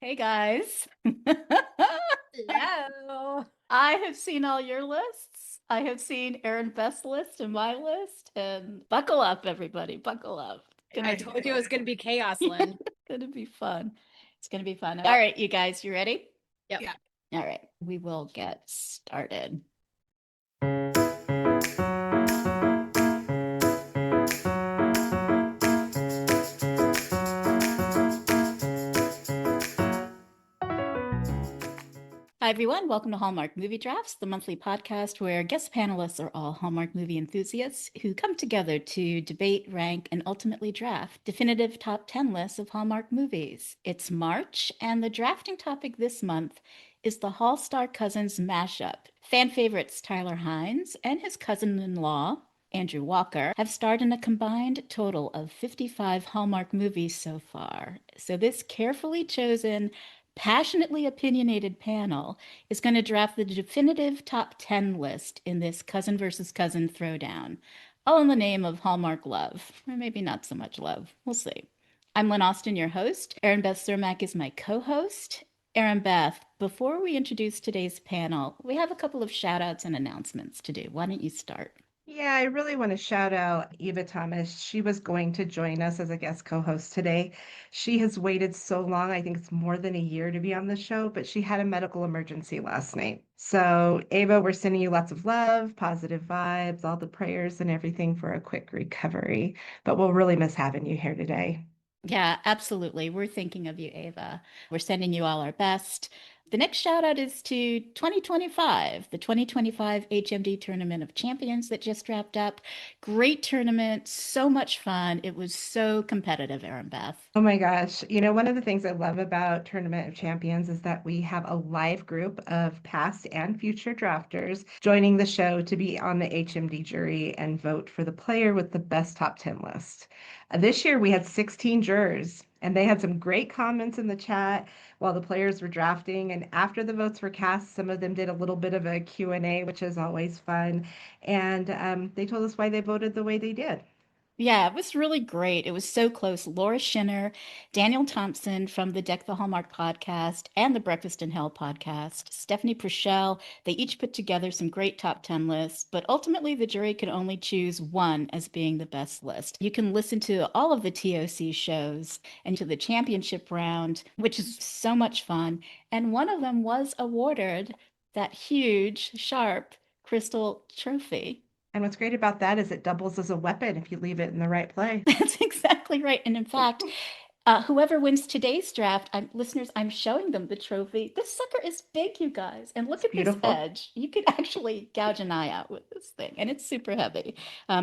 Hey guys. Hello. I have seen all your lists. I have seen Erinbeth's list and my list. And buckle up, everybody. Buckle up. I told you it was going to be chaos, Lynn. It's gonna be fun. It's gonna be fun. All right, you guys, you ready? Yep. Yeah. All right, we will get started. Hi, everyone. Welcome to Hallmark Movie Drafts, the monthly podcast where guest panelists are all Hallmark movie enthusiasts who come together to debate, rank, and ultimately draft definitive top 10 lists of Hallmark movies. It's March, and the drafting topic this month is the Hallmark Cousins Mash-up. Fan favorites Tyler Hynes and his cousin-in-law, Andrew Walker, have starred in a combined total of 55 Hallmark movies so far. So this carefully chosen passionately opinionated panel is going to draft the definitive top 10 list in this cousin versus cousin throwdown, all in the name of Hallmark love, or maybe not so much love. We'll see. I'm Lynn Austin, your host. Erinbeth Cermak is my co-host. Erinbeth, before we introduce today's panel, we have a couple of shout outs and announcements to do. Why don't you start? Yeah, I really want to shout out Eva Thomas. She was going to join us as a guest co-host today. She has waited so long, I think it's more than a year to be on the show, but she had a medical emergency last night. So, Ava, we're sending you lots of love, positive vibes, all the prayers and everything for a quick recovery. But we'll really miss having you here today. Yeah, absolutely. We're thinking of you, Ava. We're sending you all our best. The next shout out is to 2025, the 2025 HMD Tournament of Champions that just wrapped up. Great tournament, so much fun. It was so competitive, Erin Beth. Oh my gosh. You know, one of the things I love about Tournament of Champions is that we have a live group of past and future drafters joining the show to be on the HMD jury and vote for the player with the best top 10 list. This year we had 16 jurors and they had some great comments in the chat while the players were drafting. And after the votes were cast, some of them did a little bit of a Q&A, which is always fun. And they told us why they voted the way they did. Yeah, it was really great. It was so close. Laura Schinner, Daniel Thompson from the Deck the Hallmark podcast and the Breakfast in Hell podcast, Stephanie Purcell, they each put together some great top 10 lists, but ultimately the jury could only choose one as being the best list. You can listen to all of the TOC shows and to the championship round, which is so much fun. And one of them was awarded that huge, sharp crystal trophy. And what's great about that is it doubles as a weapon if you leave it in the right place. That's exactly right. And in fact, whoever wins today's draft, listeners, I'm showing them the trophy. This sucker is big, you guys. And look It's at this beautiful. edge. You could actually gouge an eye out with this thing, and it's super heavy.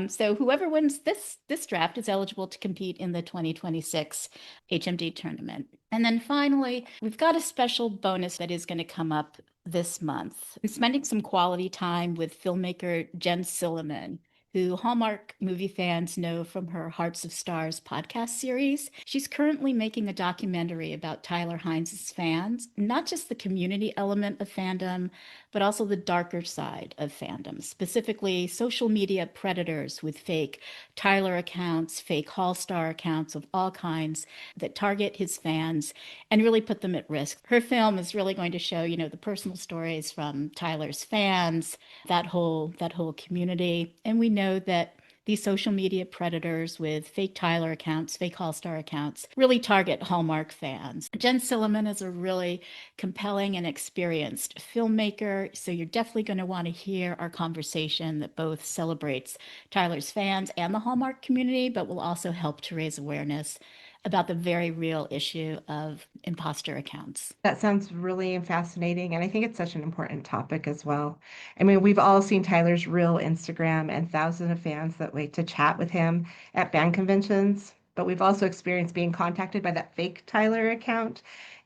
So whoever wins this draft is eligible to compete in the 2026 HMD tournament. And then finally, we've got a special bonus that is going to come up this month. We're spending some quality time with filmmaker Jen Silliman, who Hallmark movie fans know from her Hearts of Stars podcast series. She's currently making a documentary about Tyler Hynes' fans, not just the community element of fandom, but also the darker side of fandom, specifically social media predators with fake Tyler accounts, fake Hallstar accounts of all kinds that target his fans and really put them at risk. Her film is really going to show, the personal stories from Tyler's fans, that whole community. And we know that these social media predators with fake Tyler accounts, fake All-Star accounts, really target Hallmark fans. Jen Silliman is a really compelling and experienced filmmaker, so you're definitely going to want to hear our conversation that both celebrates Tyler's fans and the Hallmark community, but will also help to raise awareness about the very real issue of imposter accounts. That sounds really fascinating. And I think it's such an important topic as well. I mean, we've all seen Tyler's real Instagram and thousands of fans that wait to chat with him at fan conventions. But we've also experienced being contacted by that fake Tyler account.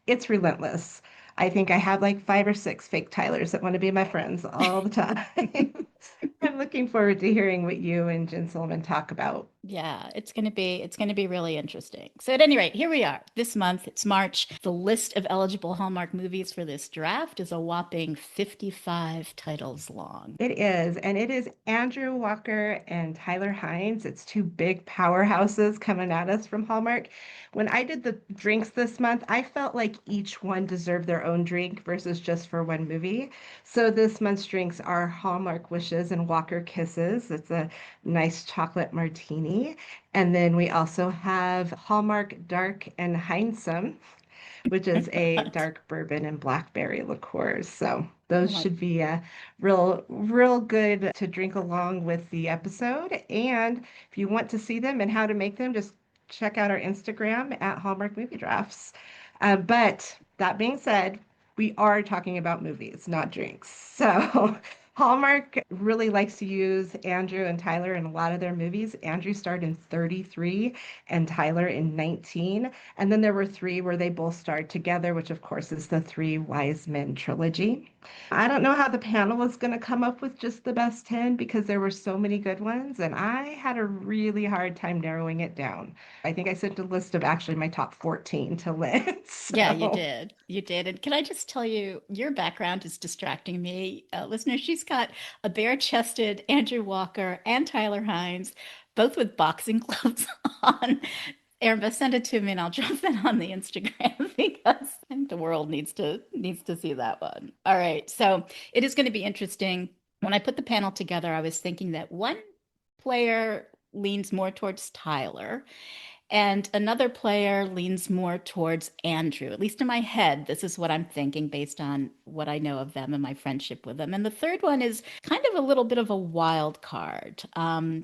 It's relentless. I think I have like 5 or 6 fake Tylers that want to be my friends all the time. I'm looking forward to hearing what you and Jen Solomon talk about. Yeah, it's gonna be really interesting. So at any rate, here we are. This month, it's March. The list of eligible Hallmark movies for this draft is a whopping 55 titles long. It is, and it is Andrew Walker and Tyler Hynes. It's two big powerhouses coming at us from Hallmark. When I did the drinks this month, I felt like each one deserved their own drink versus just for one movie. So this month's drinks are Hallmark Wishes and Walker Kisses. It's a nice chocolate martini. And then we also have Hallmark Dark and Heinsome, which is a dark bourbon and blackberry liqueurs. So those Like, should be real good to drink along with the episode. And if you want to see them and how to make them, just check out our Instagram at Hallmark Movie Drafts. But that being said, we are talking about movies, not drinks. So Hallmark really likes to use Andrew and Tyler in a lot of their movies. Andrew starred in 33 and Tyler in 19. And then there were three where they both starred together, which of course is the Three Wise Men trilogy. I don't know how the panel is going to come up with just the best 10 because there were so many good ones, and I had a really hard time narrowing it down. I think I sent a list of actually my top 14 to Lynn. yeah, you So did. You did. And can I just tell you, your background is distracting me. Listeners, she's got a bare-chested Andrew Walker and Tyler Hynes, both with boxing gloves on. Erinbeth, send it to me and I'll drop that on the Instagram because I think the world needs to see that one. All right. So it is going to be interesting. When I put the panel together, I was thinking that one player leans more towards Tyler and another player leans more towards Andrew. At least in my head, this is what I'm thinking based on what I know of them and my friendship with them. And the third one is kind of a little bit of a wild card.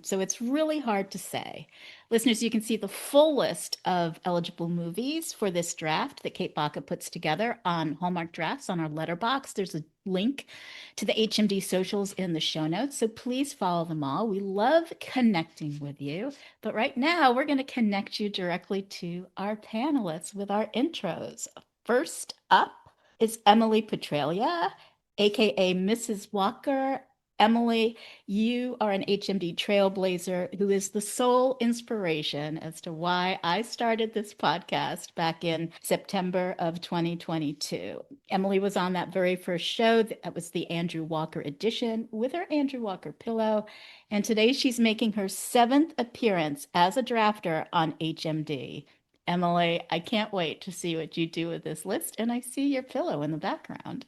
So it's really hard to say. Listeners, you can see the full list of eligible movies for this draft that Kate Baca puts together on Hallmark Drafts on our letterbox. There's a link to the HMD socials in the show notes. So please follow them all. We love connecting with you. But right now, we're going to connect you directly to our panelists with our intros. First up is Emily Petraglia, aka Mrs. Walker. Emily, you are an HMD trailblazer who is the sole inspiration as to why I started this podcast back in September of 2022. Emily was on that very first show. That was the Andrew Walker edition with her Andrew Walker pillow. And today she's making her 7th appearance as a drafter on HMD. Emily, I can't wait to see what you do with this list. And I see your pillow in the background.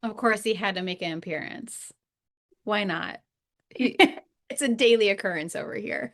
Of course, he had to make an appearance. Why not? It's a daily occurrence over here.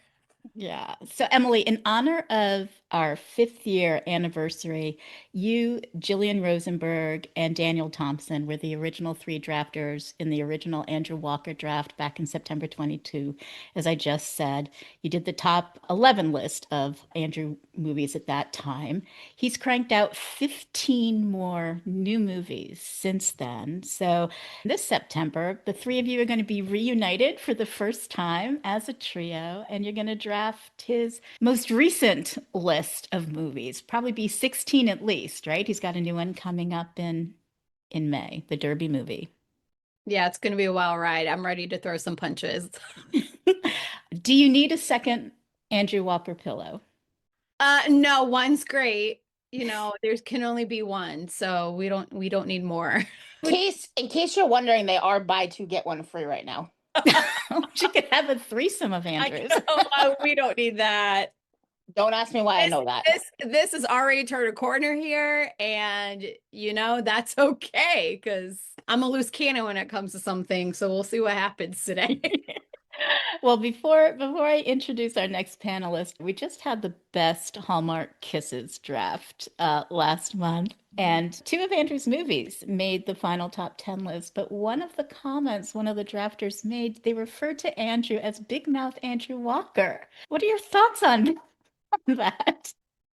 Yeah. So, Emily, in honor of our 5th-year anniversary, you, Jillian Rosenberg, and Daniel Thompson were the original 3 drafters in the original Andrew Walker draft back in September 22. As I just said, you did the top 11 list of Andrew movies at that time. He's cranked out 15 more new movies since then. So, this September, the 3 of you are going to be reunited for the first time as a trio, and you're going to draft his most recent list of movies. Probably be 16 at least, right? He's got a new one coming up in May, the Derby movie. Yeah, it's going to be a wild ride. I'm ready to throw some punches. Do you need a second Andrew Walker pillow? No, one's great. You know, there can only be one, so we don't need more. In case you're wondering, they are buy two get one free right now. She could have a threesome of Andrews. We don't need that. Don't ask me why I know that. This is already turned a corner here, and that's okay because I'm a loose cannon when it comes to some things. So we'll see what happens today. Well, before I introduce our next panelist, we just had the best Hallmark Kisses draft last month. And 2 of Andrew's movies made the final top 10 list. But one of the comments one of the drafters made, they referred to Andrew as Big Mouth Andrew Walker. What are your thoughts on that?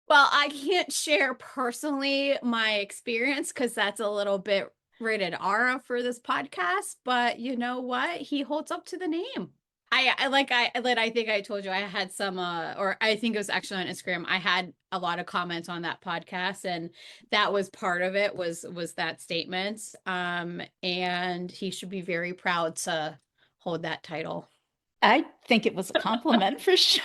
Well, I can't share personally my experience because that's a little bit rated R for this podcast. But you know what? He holds up to the name. I think I told you I had some or I think it was actually on Instagram. I had a lot of comments on that podcast, and that was part of it was that statement. And he should be very proud to hold that title. I think it was a compliment for sure.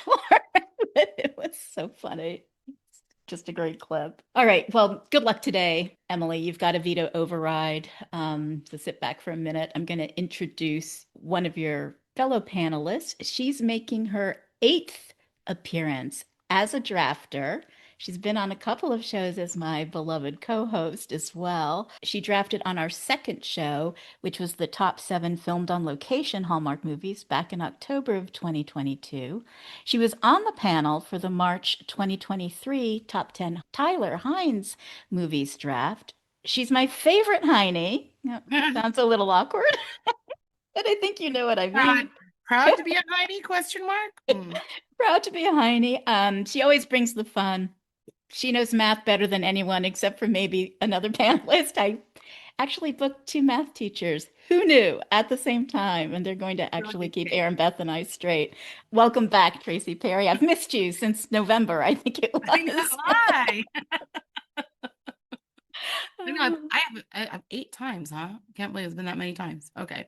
It was so funny. It's just a great clip. All right. Well, good luck today, Emily. You've got a veto override. So sit back for a minute. I'm going to introduce one of your fellow panelists. She's making her 8th appearance as a drafter. She's been on a couple of shows as my beloved co-host as well. She drafted on our second show, which was the top 7 filmed on location Hallmark movies back in October of 2022. She was on the panel for the March 2023 top 10 Tyler Hynes movies draft. She's my favorite Heine. Sounds a little awkward, but I think you know what I mean. Proud to be a Heidi? Question mark. Proud to be a Heine. She always brings the fun. She knows math better than anyone except for maybe another panelist. I actually booked 2 math teachers. Who knew at the same time? And they're going to actually keep Erinbeth and I straight. Welcome back, Tracy Parry. I've missed you since November, I think it was. I know, I have 8 times, huh? Can't believe it's been that many times. Okay.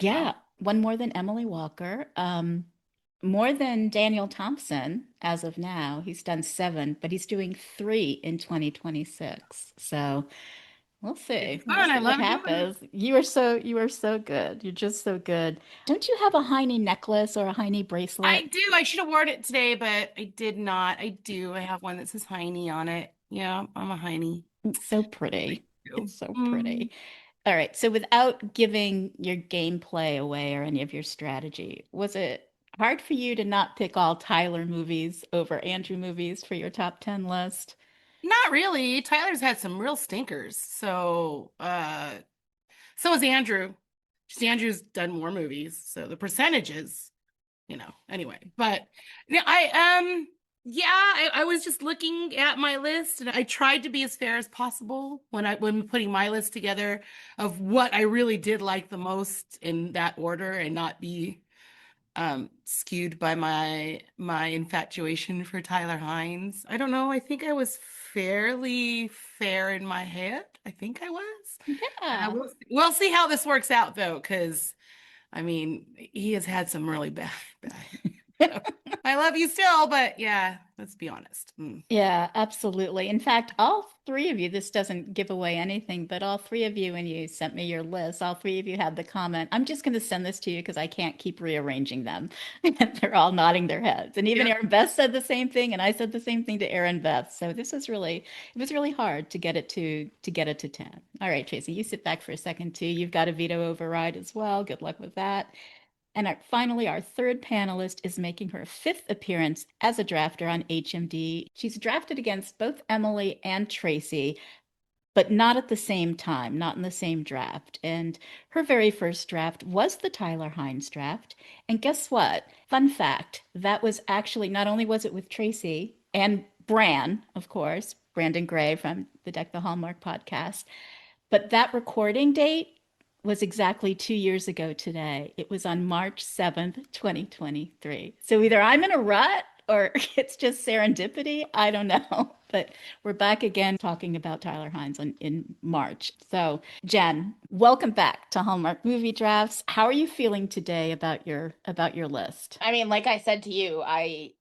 Yeah, one more than Emily Walker. More than Daniel Thompson as of now. He's done 7, but he's doing 3 in 2026. So we'll see. It's We'll fun. see I what love doing it. happens. You are so good. You're just so good. Don't you have a Heine necklace or a Heine bracelet? I do. I should have worn it today, but I did not. I do. I have one that says Heine on it. Yeah, I'm a Heine. It's so pretty. Thank you. It's so pretty. All right. So without giving your gameplay away or any of your strategy, was it hard for you to not pick all Tyler movies over Andrew movies for your top 10 list? Not really. Tyler's had some real stinkers. So has Andrew. Just Andrew's done more movies. So the percentages, anyway. But yeah, I was just looking at my list and I tried to be as fair as possible when putting my list together of what I really did like the most in that order and not be skewed by my infatuation for Tyler Hynes. I don't know. I think I was fairly fair in my head. I think I was. Yeah. We'll see how this works out though, because he has had some really bad. I love you still, but yeah, let's be honest. Yeah, absolutely. In fact, all 3 of you, this doesn't give away anything, but all 3 of you, when you sent me your list, all 3 of you had the comment, I'm just going to send this to you because I can't keep rearranging them. And they're all nodding their heads. And even Erinbeth said the same thing, and I said the same thing to Erinbeth. So it was really hard to get it to 10. All right, Tracy, you sit back for a second too. You've got a veto override as well. Good luck with that. And finally, our 3rd panelist is making her 5th appearance as a drafter on HMD. She's drafted against both Emily and Tracy, but not at the same time, not in the same draft. And her very first draft was the Tyler Hynes draft. And guess what? Fun fact, that was actually, not only was it with Tracy and Bran, of course, Brandon Gray from the Deck the Hallmark podcast, but that recording date was exactly 2 years ago today. It was on March 7th, 2023. So either I'm in a rut or it's just serendipity. I don't know. But we're back again talking about Tyler Hynes in March. So Jen, welcome back to Hallmark Movie Drafts. How are you feeling today about your list? Like I said to you, I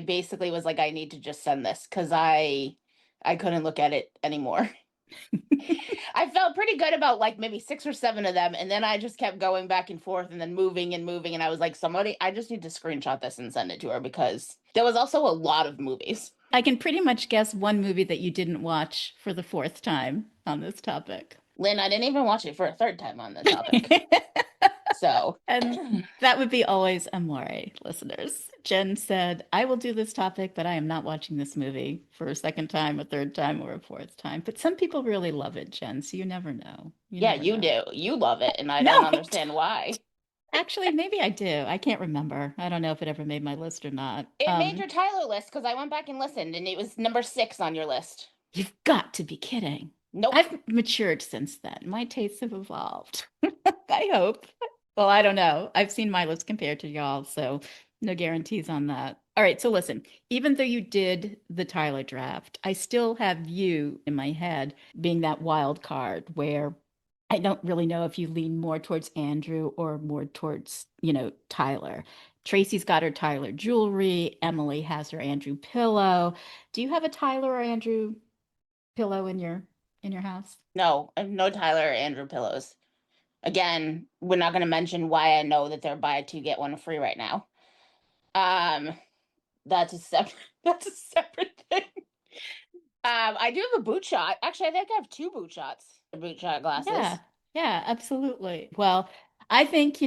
basically was like, I need to just send this because I couldn't look at it anymore. I felt pretty good about like maybe 6 or 7 of them, and then I just kept going back and forth and then moving, and I was like, I just need to screenshot this and send it to her because there was also a lot of movies. I can pretty much guess one movie that you didn't watch for the 4th time on this topic. Lynn, I didn't even watch it for a 3rd time on the topic. So, and that would be always amore, listeners. Jen said, I will do this topic, but I am not watching this movie for a 2nd time, a 3rd time, or a 4th time. But some people really love it, Jen, so you never know. You do. You love it, and I don't understand why. Actually, maybe I do. I can't remember. I don't know if it ever made my list or not. It made your Tyler list because I went back and listened, and it was number 6 on your list. You've got to be kidding. Nope. I've matured since then. My tastes have evolved. I hope. Well, I don't know. I've seen my list compared to y'all, so no guarantees on that. All right, so listen, even though you did the Tyler draft, I still have you in my head being that wild card where I don't really know if you lean more towards Andrew or more towards, Tyler. Tracy's got her Tyler jewelry. Emily has her Andrew pillow. Do you have a Tyler or Andrew pillow in your house? No, no Tyler or Andrew pillows. Again, we're not going to mention why I know that they're buy two get one free right now. That's a separate that's a separate thing. I do have a boot shot. Actually, I think I have two boot shots. Boot shot glasses. Yeah, absolutely. Well, I think,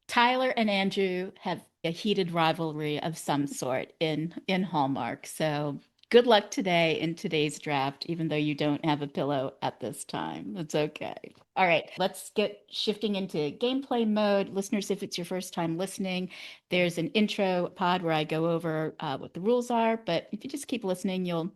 Tyler and Andrew have a heated rivalry of some sort in Hallmark. So good luck today in today's draft, even though you don't have a pillow at this time. It's okay. All right, let's get shifting into gameplay mode. Listeners, if it's your first time listening, there's an intro pod where I go over what the rules are. But if you just keep listening, you'll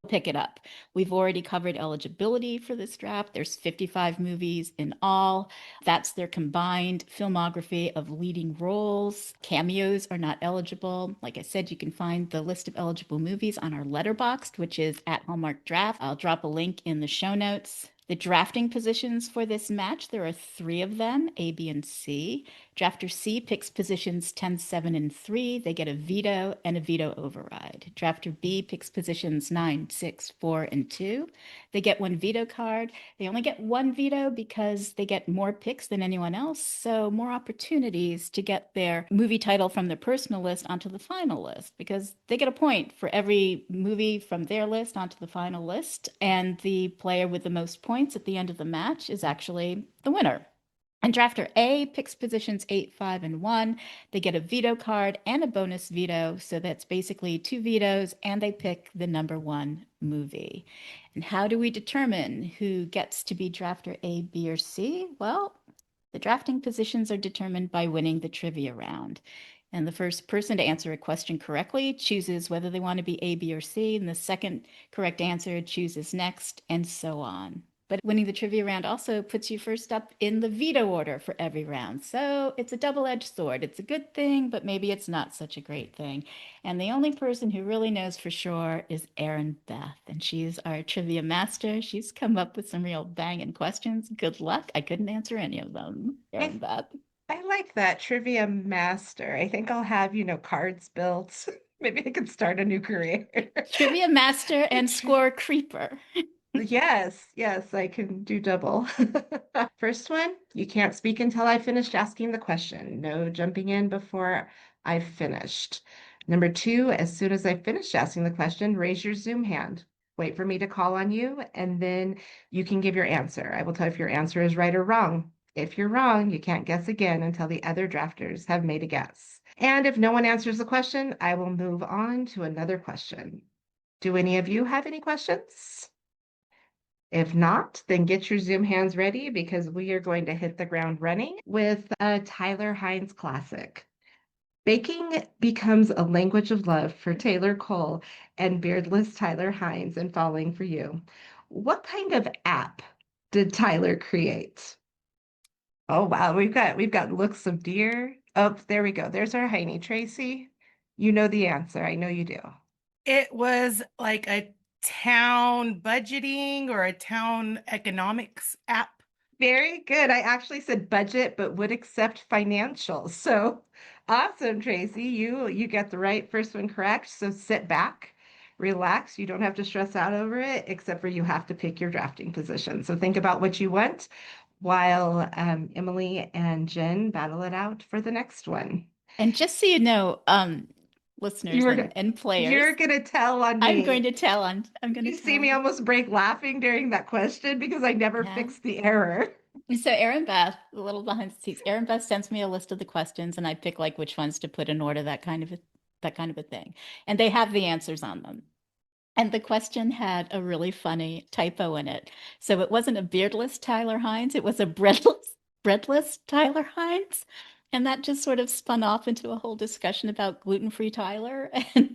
pick it up. We've already covered eligibility for this draft. There's 55 movies in all. That's their combined filmography of leading roles. Cameos are not eligible. Like I said, you can find the list of eligible movies on our Letterboxd, which is at Hallmark Draft. I'll drop a link in the show notes. The drafting positions for this match, there are 3 of them, A, B, and C. Drafter C picks positions 10, 7, and 3. They get a veto and a veto override. Drafter B picks positions 9, 6, 4, and 2. They get 1 veto card. They only get 1 veto because they get more picks than anyone else, so more opportunities to get their movie title from their personal list onto the final list, because they get a point for every movie from their list onto the final list, and the player with the most points at the end of the match is actually the winner. And drafter A picks positions 8, 5, and 1. They get a veto card and a bonus veto. So that's basically 2 vetoes, and they pick the number 1 movie. And how do we determine who gets to be drafter A, B, or C? Well, the drafting positions are determined by winning the trivia round. And the first person to answer a question correctly chooses whether they want to be A, B, or C. And the second correct answer chooses next, and so on. But winning the trivia round also puts you first up in the veto order for every round. So it's a double-edged sword. It's a good thing, but maybe it's not such a great thing. And the only person who really knows for sure is Erinbeth. And she's our trivia master. She's come up with some real banging questions. Good luck. I couldn't answer any of them, Erinbeth. I like that, trivia master. I think I'll have, cards built. Maybe I could start a new career. Trivia master and score creeper. Yes, I can do double. First one, you can't speak until I finished asking the question. No jumping in before I've finished. Number 2, as soon as I finished asking the question, raise your Zoom hand. Wait for me to call on you, and then you can give your answer. I will tell you if your answer is right or wrong. If you're wrong, you can't guess again until the other drafters have made a guess. And if no one answers the question, I will move on to another question. Do any of you have any questions? If not, then get your Zoom hands ready because we are going to hit the ground running with a Tyler Hynes classic. Baking becomes a language of love for Taylor Cole and beardless Tyler Hynes in Falling for You. What kind of app did Tyler create? Oh wow, we've got looks of deer. Oh, there we go. There's our Heine. Tracy, you know the answer. I know you do. It was like a town budgeting or a town economics app. Very good. I actually said budget, but would accept financials. So awesome, Tracy. You get the right first one correct. So sit back, relax. You don't have to stress out over it, except for you have to pick your drafting position. So think about what you want while Emily and Jen battle it out for the next one. And just so you know, listeners and players, you're gonna tell on me. I'm going to tell on. I'm going to. You see me almost break laughing during that question because I never fixed the error. So Erinbeth, a little behind the scenes, Erinbeth sends me a list of the questions, and I pick like which ones to put in order, that kind of a thing, and they have the answers on them. And the question had a really funny typo in it. So it wasn't a beardless Tyler Hynes, it was a breadless Tyler Hynes. And that just sort of spun off into a whole discussion about gluten-free Tyler and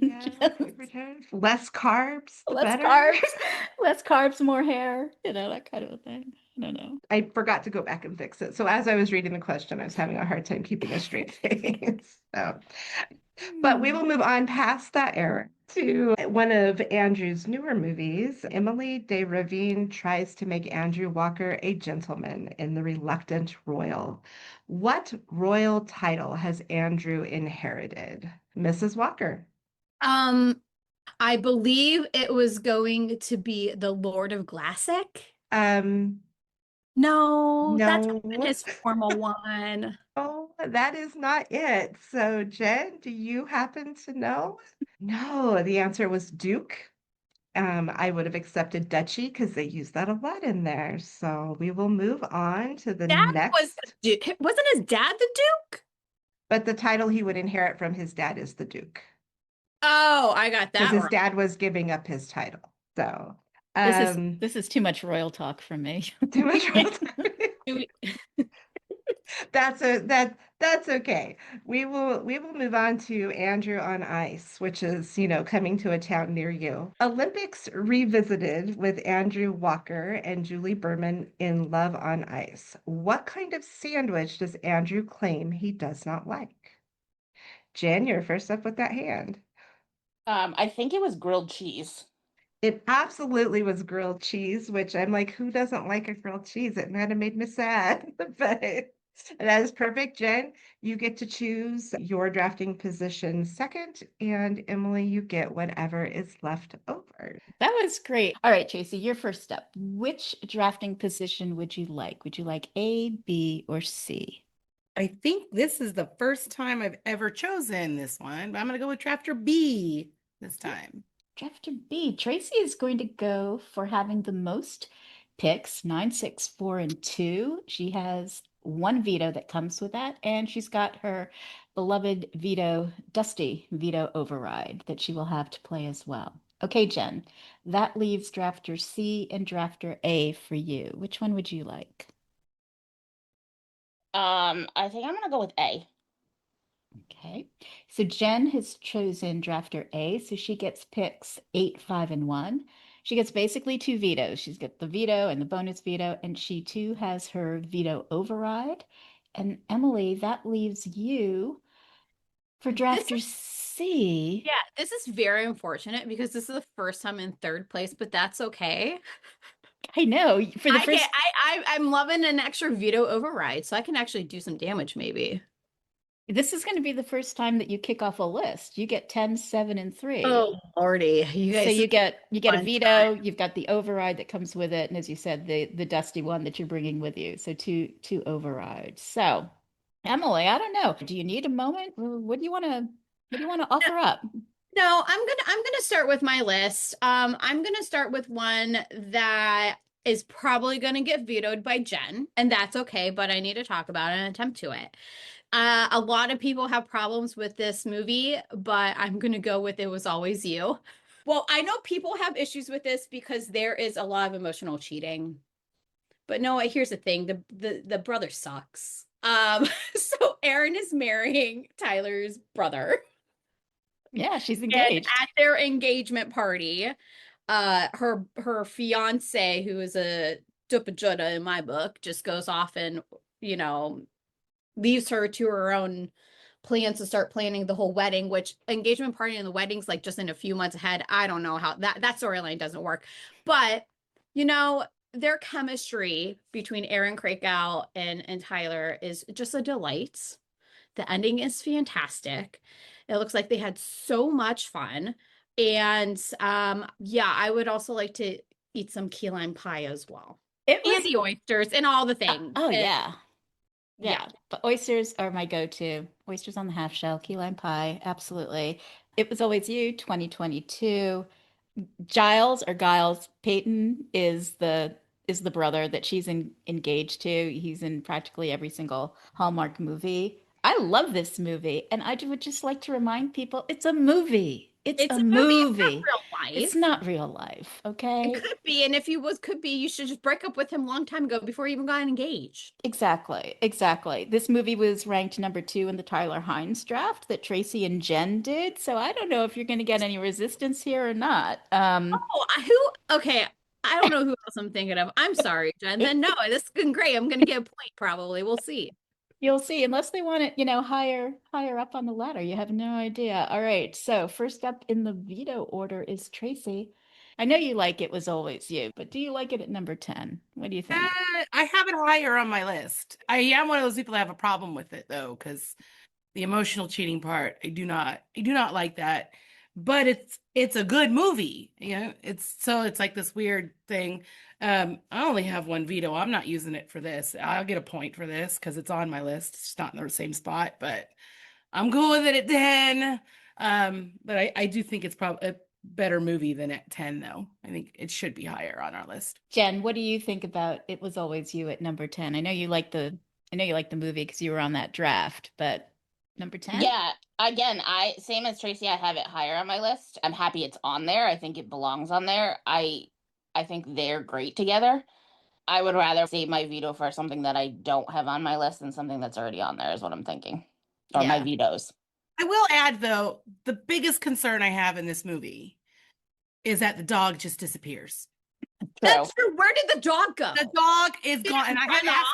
less carbs, less carbs, more hair, that kind of a thing. I don't know. I forgot to go back and fix it. So as I was reading the question, I was having a hard time keeping a straight face. But we will move on past that error. To one of Andrew's newer movies, Emily de Ravine tries to make Andrew Walker a gentleman in The Reluctant Royal. What royal title has Andrew inherited? Mrs. Walker. I believe it was going to be the Lord of Glassick. Um, No, that's no. his formal one. Oh, that is not it. So, Jen, do you happen to know? No, the answer was Duke. I would have accepted Duchy because they use that a lot in there. So we will move on to the Dad was next. the Duke. Wasn't his dad the Duke? But the title he would inherit from his dad is the Duke Oh, I got because that his wrong. dad was giving up his title. So, This is too much royal talk for me. too much. Do we- That's okay. We will move on to Andrew on Ice, which is, coming to a town near you. Olympics Revisited with Andrew Walker and Julie Berman in Love on Ice. What kind of sandwich does Andrew claim he does not like? Jen, you're first up with that hand. I think it was grilled cheese. It absolutely was grilled cheese, which I'm like, who doesn't like a grilled cheese? It might have made me sad, but that is perfect. Jen, you get to choose your drafting position second, and Emily, you get whatever is left over. That was great. All right, Tracy, your first up. Which drafting position would you like? Would you like A, B, or C? I think this is the first time I've ever chosen this one, but I'm going to go with drafter B this time. Drafter B. Tracy is going to go for having the most picks, 9, 6, 4, and 2. She has one veto that comes with that, and she's got her beloved veto, Dusty veto override that she will have to play as well. Okay, Jen, that leaves drafter C and drafter A for you. Which one would you like? I think I'm gonna go with A. Okay, so Jen has chosen drafter A, so she gets picks 8, 5, and 1. She gets basically 2 vetoes. She's got the veto and the bonus veto, and she too has her veto override. And Emily, that leaves you for drafter C. Yeah, this is very unfortunate because this is the first time in third place, but that's okay. I know for the I first. get, I'm loving an extra veto override, so I can actually do some damage maybe. This is going to be the first time that you kick off a list. You get 10, 7, and 3. Oh, Lordy. You So guys, you get a fun veto, you've got the override that comes with it, and as you said, the dusty one that you're bringing with you. So two overrides. So Emily, I don't know. Do you need a moment? What do you want to offer up? No, I'm gonna start with my list. I'm gonna start with one that is probably gonna get vetoed by Jen, and that's okay, but I need to talk about it and attempt to it. A lot of people have problems with this movie, but I'm gonna go with It Was Always You. Well, I know people have issues with this because there is a lot of emotional cheating. But no, here's the thing, the brother sucks. So Erin is marrying Tyler's brother. Yeah, she's And engaged. at their engagement party, her fiance, who is a dupajutta in my book, just goes off and, leaves her to her own plans to start planning the whole wedding, which engagement party and the wedding's like just in a few months ahead. I don't know how that storyline doesn't work. But, their chemistry between Erin Krakow and Tyler is just a delight. The ending is fantastic. It looks like they had so much fun. And yeah, I would also like to eat some key lime pie as well. It And was, the oysters and all the things. oh And- yeah. yeah. Yeah, but oysters are my go-to. Oysters on the half shell, key lime pie, absolutely. It Was Always You, 2022. Giles Peyton is the brother that she's engaged to. He's in practically every single Hallmark movie. I love this movie, and I would just like to remind people it's a movie. It's a movie. It's not real life. It's not real life, okay? It could be, and if could be, you should just break up with him a long time ago before you even got engaged. Exactly, exactly. This movie was ranked number 2 in the Tyler Hynes draft that Tracy and Jen did. So I don't know if you're going to get any resistance here or not. Oh, okay. I don't know who else I'm thinking of. I'm sorry, Jen. Then no, this is great. I'm gonna get a point probably. We'll see. You'll see, unless they want it, higher up on the ladder. You have no idea. All right. So first up in the veto order is Tracy. I know you like It Was Always You, but do you like it at number 10? What do you think? I have it higher on my list. I am one of those people that have a problem with it though, because the emotional cheating part, I do not like that. But it's a good movie. It's like this weird thing. I only have one veto. I'm not using it for this. I'll get a point for this because it's on my list. It's not in the same spot, but I'm cool with it at 10. But I do think it's probably a better movie than at 10, though. I think it should be higher on our list. Jen, what do you think about It Was Always You at number 10? I know you like the movie because you were on that draft, but number 10? Yeah, again, I same as Tracy, I have it higher on my list. I'm happy it's on there. I think it belongs on there. I think they're great together. I would rather save my veto for something that I don't have on my list than something that's already on there, is what I'm thinking. Or my Yeah. vetoes. I will add, though, the biggest concern I have in this movie is that the dog just disappears. True. That's true. Where did the dog go? The dog is Did gone. it And run off?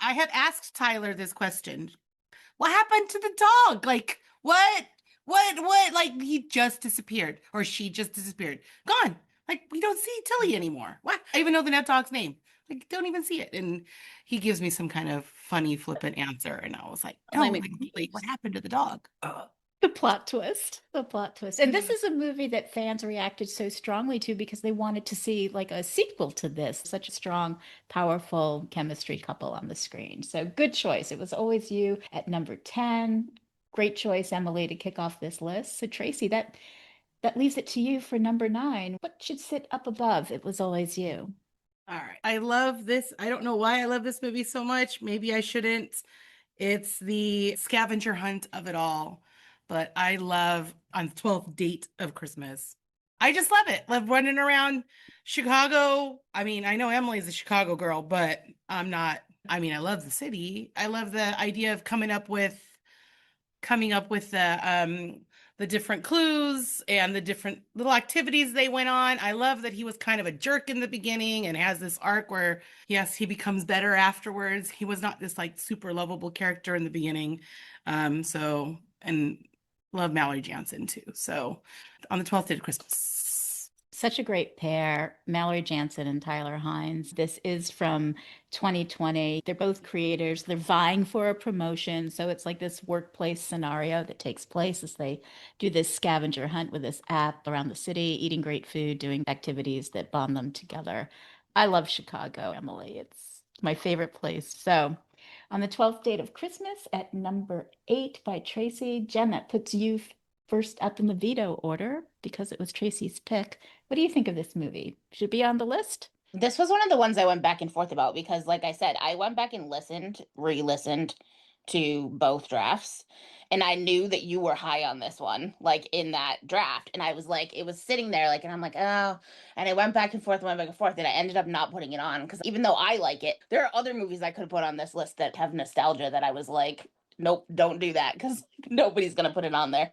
I have asked Tyler this question. What happened to the dog? Like, what? Like, he just disappeared, or she just disappeared. Gone. Like, we don't see Tilly anymore. What? I even know the net dog's name. Like, don't even see it. And he gives me some kind of funny, flippant answer. And I was like, no, Let me- like, what happened to the dog? The plot twist. And this is a movie that fans reacted so strongly to because they wanted to see like a sequel to this. Such a strong, powerful chemistry couple on the screen. So good choice. It Was Always You at number 10. Great choice, Emily, to kick off this list. So Tracy, that leaves it to you for number 9. What should sit up above It Was Always You? All right. I love this. I don't know why I love this movie so much. Maybe I shouldn't. It's the scavenger hunt of it all. But I love On the 12th Date of Christmas. I just love it. Love running around Chicago. I mean, I know Emily's a Chicago girl, but I'm not. I mean, I love the city. I love the idea of coming up with the different clues and the different little activities they went on. I love that he was kind of a jerk in the beginning and has this arc where, yes, he becomes better afterwards. He was not this like super lovable character in the beginning. And love Mallory Jansen too. So On the 12th Day of Christmas. Such a great pair, Mallory Jansen and Tyler Hynes. This is from 2020. They're both creators. They're vying for a promotion. So it's like this workplace scenario that takes place as they do this scavenger hunt with this app around the city, eating great food, doing activities that bond them together. I love Chicago, Emily. It's my favorite place. So On the 12th Date of Christmas at number 8 by Tracy. Jen, that puts you first up in the veto order because it was Tracy's pick. What do you think of this movie? Should it be on the list? This was one of the ones I went back and forth about because, like I said, I went back and re-listened to both drafts, and I knew that you were high on this one, like in that draft. And I was like, it was sitting there, like, and I'm like, oh, and I went back and forth, and I ended up not putting it on because even though I like it, there are other movies I could have put on this list that have nostalgia that I was like, nope, don't do that because nobody's gonna put it on there.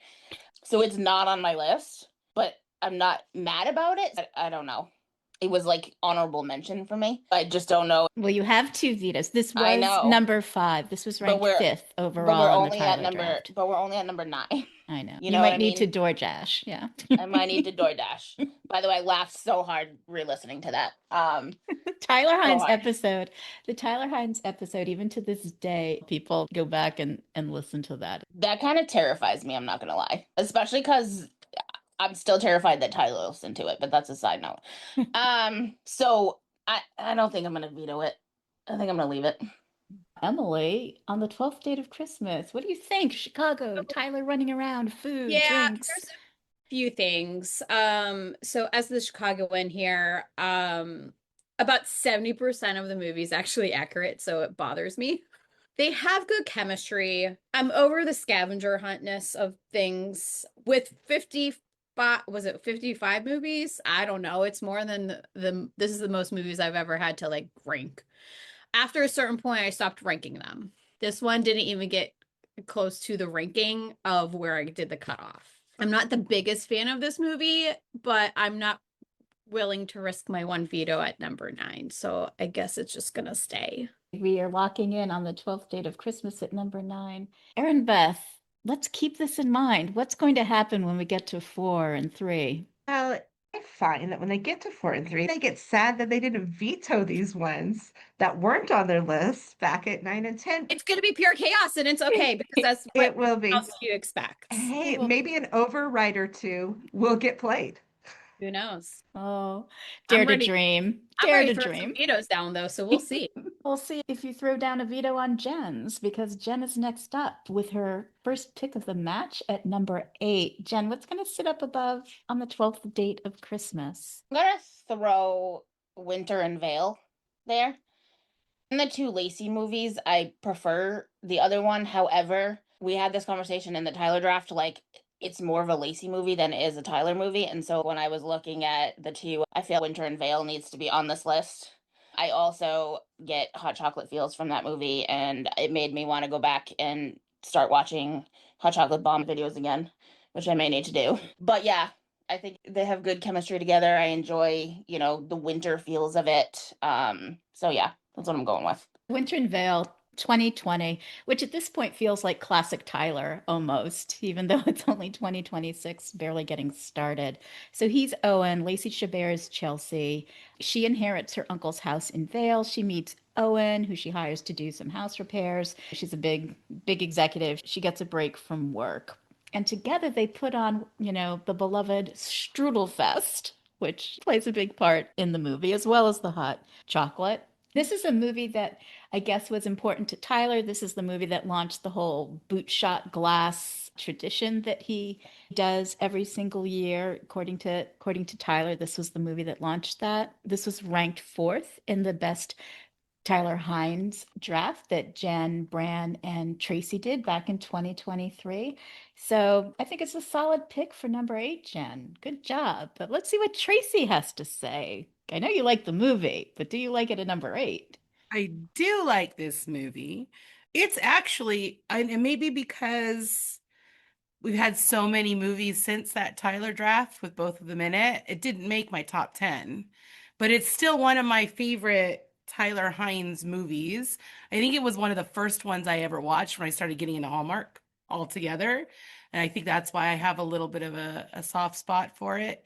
So it's not on my list, but I'm not mad about it. I don't know. It was like honorable mention for me. I just don't know. Well, you have 2 vetoes. This I was know. number 5. This was ranked we're- 5th But overall on the Tyler draft. But we're only at number 9. I know. You You know what might I need to mean? DoorDash. Yeah. I might need to DoorDash. By the way, I laughed so hard re-listening to that. Tyler Hynes hard. episode, the Tyler Hynes episode, even to this day, people go back and listen to that. That kind of terrifies me, I'm not gonna lie. Especially because I'm still terrified that Tyler listened to it, but that's a side note. So I don't think I'm gonna veto it. I think I'm gonna leave it. Emily, On the 12th Date of Christmas. What do you think? Chicago, Tyler running around, food, Yeah, drinks. there's a few things. So as the Chicagoan here, about 70% of the movie is actually accurate, so it bothers me. They have good chemistry. I'm over the scavenger huntness of things. With 55 movies? I don't know. It's more than this is the most movies I've ever had to like rank. After a certain point, I stopped ranking them. This one didn't even get close to the ranking of where I did the cutoff. I'm not the biggest fan of this movie, but I'm not willing to risk my one veto at number 9. So I guess it's just going to stay. We are locking in on the 12th date of Christmas at number 9. Erinbeth, let's keep this in mind. What's going to happen when we get to 4 and 3? Well, I find that when they get to 4 and 3, they get sad that they didn't veto these ones that weren't on their list back at 9 and 10. It's going to be pure chaos, and it's okay because that's what It will be. else you expect. Hey, maybe an override or two will get played. Who knows? Oh, I'm dare to ready- dream. I'm Dare ready to to throw dream. some vetoes down, though, so we'll see. We'll see if you throw down a veto on Jen's, because Jen is next up with her first pick of the match at number 8. Jen, what's going to sit up above on the 12th date of Christmas? I'm gonna throw Winter and Veil there. In the 2 Lacey movies, I prefer the other one. However, we had this conversation in the Tyler draft, like it's more of a Lacey movie than it is a Tyler movie. And so when I was looking at the 2, I feel Winter and Veil needs to be on this list. I also get hot chocolate feels from that movie, and it made me want to go back and start watching Hot Chocolate Bomb videos again, which I may need to do. But yeah, I think they have good chemistry together. I enjoy, the winter feels of it. So yeah, that's what I'm going with. Winter and Veil 2020, which at this point feels like classic Tyler almost, even though it's only 2026, barely getting started. So he's Owen, Lacey Chabert is Chelsea. She inherits her uncle's house in Vale. She meets Owen, who she hires to do some house repairs. She's a big executive. She gets a break from work. And together they put on, the beloved Strudel Fest, which plays a big part in the movie, as well as the hot chocolate. This is a movie that I guess was important to Tyler. This is the movie that launched the whole boot shot glass tradition that he does every single year. According to Tyler, this was the movie that launched that. This was ranked 4th in the best Tyler Hynes draft that Jen, Bran, and Tracy did back in 2023. So I think it's a solid pick for number 8, Jen. Good job. But let's see what Tracy has to say. I know you like the movie, but do you like it at number 8? I do like this movie. It's actually, and maybe because we've had so many movies since that Tyler draft with both of them in it, it didn't make my top 10, but it's still one of my favorite Tyler Hynes movies. I think it was one of the first ones I ever watched when I started getting into Hallmark altogether. And I think that's why I have a little bit of a soft spot for it.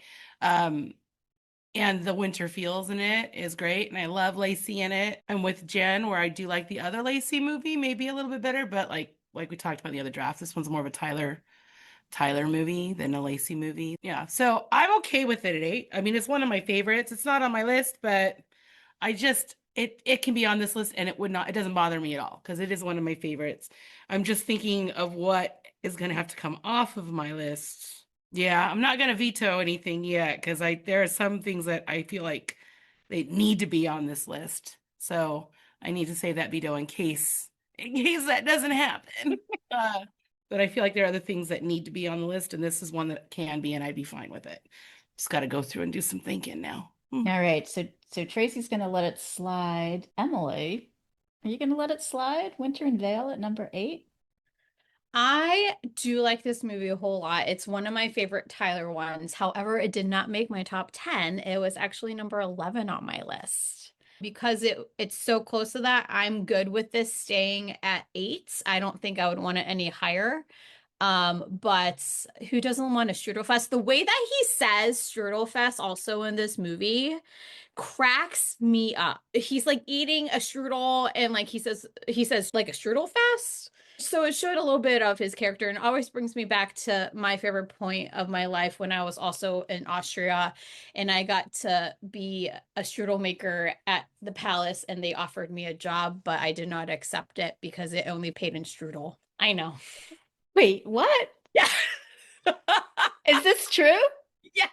And the winter feels in it is great. And I love Lacey in it. I'm with Jen, where I do like the other Lacey movie, maybe a little bit better, but like we talked about the other draft, this one's more of a Tyler movie than a Lacey movie. Yeah. So I'm okay with it at 8. I mean, it's one of my favorites. It's not on my list, but it can be on this list, and it doesn't bother me at all because it is one of my favorites. I'm just thinking of what is going to have to come off of my list. Yeah, I'm not going to veto anything yet because there are some things that I feel like they need to be on this list. So I need to say that veto in case that doesn't happen. But I feel like there are other things that need to be on the list, and this is one that can be, and I'd be fine with it. Just got to go through and do some thinking now. All right, so Tracy's going to let it slide. Emily, are you going to let it slide? Winter and Veil at number 8? I do like this movie a whole lot. It's one of my favorite Tyler ones. However, it did not make my top 10. It was actually number 11 on my list. Because it's so close to that, I'm good with this staying at 8. I don't think I would want it any higher. But who doesn't want a Strudelfest? The way that he says Strudelfest also in this movie cracks me up. He's like eating a strudel, and like he says like a Strudelfest. So it showed a little bit of his character, and always brings me back to my favorite point of my life when I was also in Austria and I got to be a strudel maker at the palace, and they offered me a job, but I did not accept it because it only paid in strudel. I know. Wait, what? Yeah. Is this true? Yes.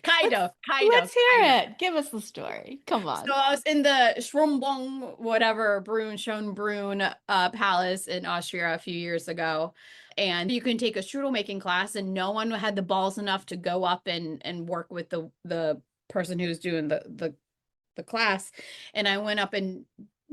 Kind of. Let's hear it. Give us the story. Come on. So I was in the Schrumbong, Schönbrunn palace in Austria a few years ago. And you can take a strudel making class, and no one had the balls enough to go up and work with the person who's doing the class. And I went up and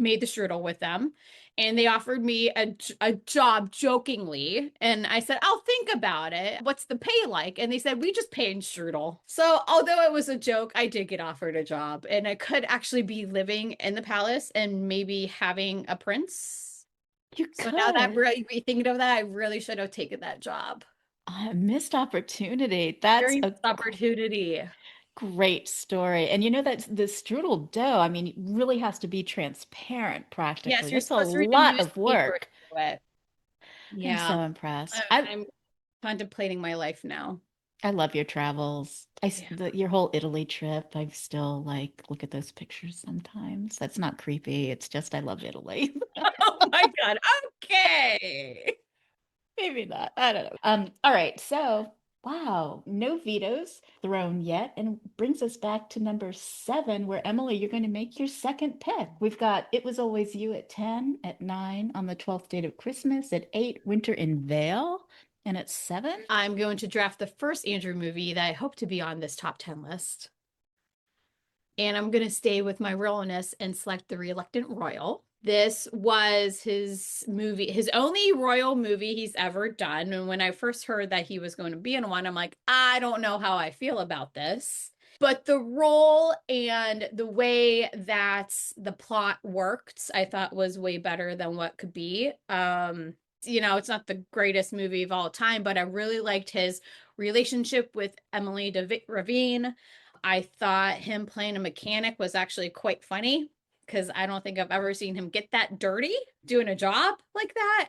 made the strudel with them, and they offered me a job jokingly. And I said, I'll think about it. What's the pay like? And they said, we just pay in strudel. So although it was a joke, I did get offered a job, and I could actually be living in the palace and maybe having a prince. You So now that could. I'm thinking of that, I really should have taken that job. A missed opportunity. That's Very a missed opportunity. great story. And you know that the strudel dough, I mean, it really has to be transparent practically. Yes, you're That's a supposed to read the lot of newspaper work. to it. I'm Yeah, so impressed. I'm contemplating my life now. I love your travels. Yeah. Your whole Italy trip, I still like look at those pictures sometimes. That's not creepy. It's just I love Italy. Oh my God. Okay. Maybe not. I don't know. All right. So, wow, no vetoes thrown yet, and brings us back to number 7, where Emily, you're going to make your second pick. We've got It Was Always You at 10, at 9, On the 12th Date of Christmas, at 8, Winter in Vale, and at 7. I'm going to draft the first Andrew movie that I hope to be on this top 10 list. And I'm going to stay with my royalness and select The Reluctant Royal. This was his movie, his only royal movie he's ever done. And when I first heard that he was going to be in one, I'm like, I don't know how I feel about this. But the role and the way that the plot worked, I thought was way better than what could be. It's not the greatest movie of all time, but I really liked his relationship with Emily de Ravine. I thought him playing a mechanic was actually quite funny, because I don't think I've ever seen him get that dirty doing a job like that.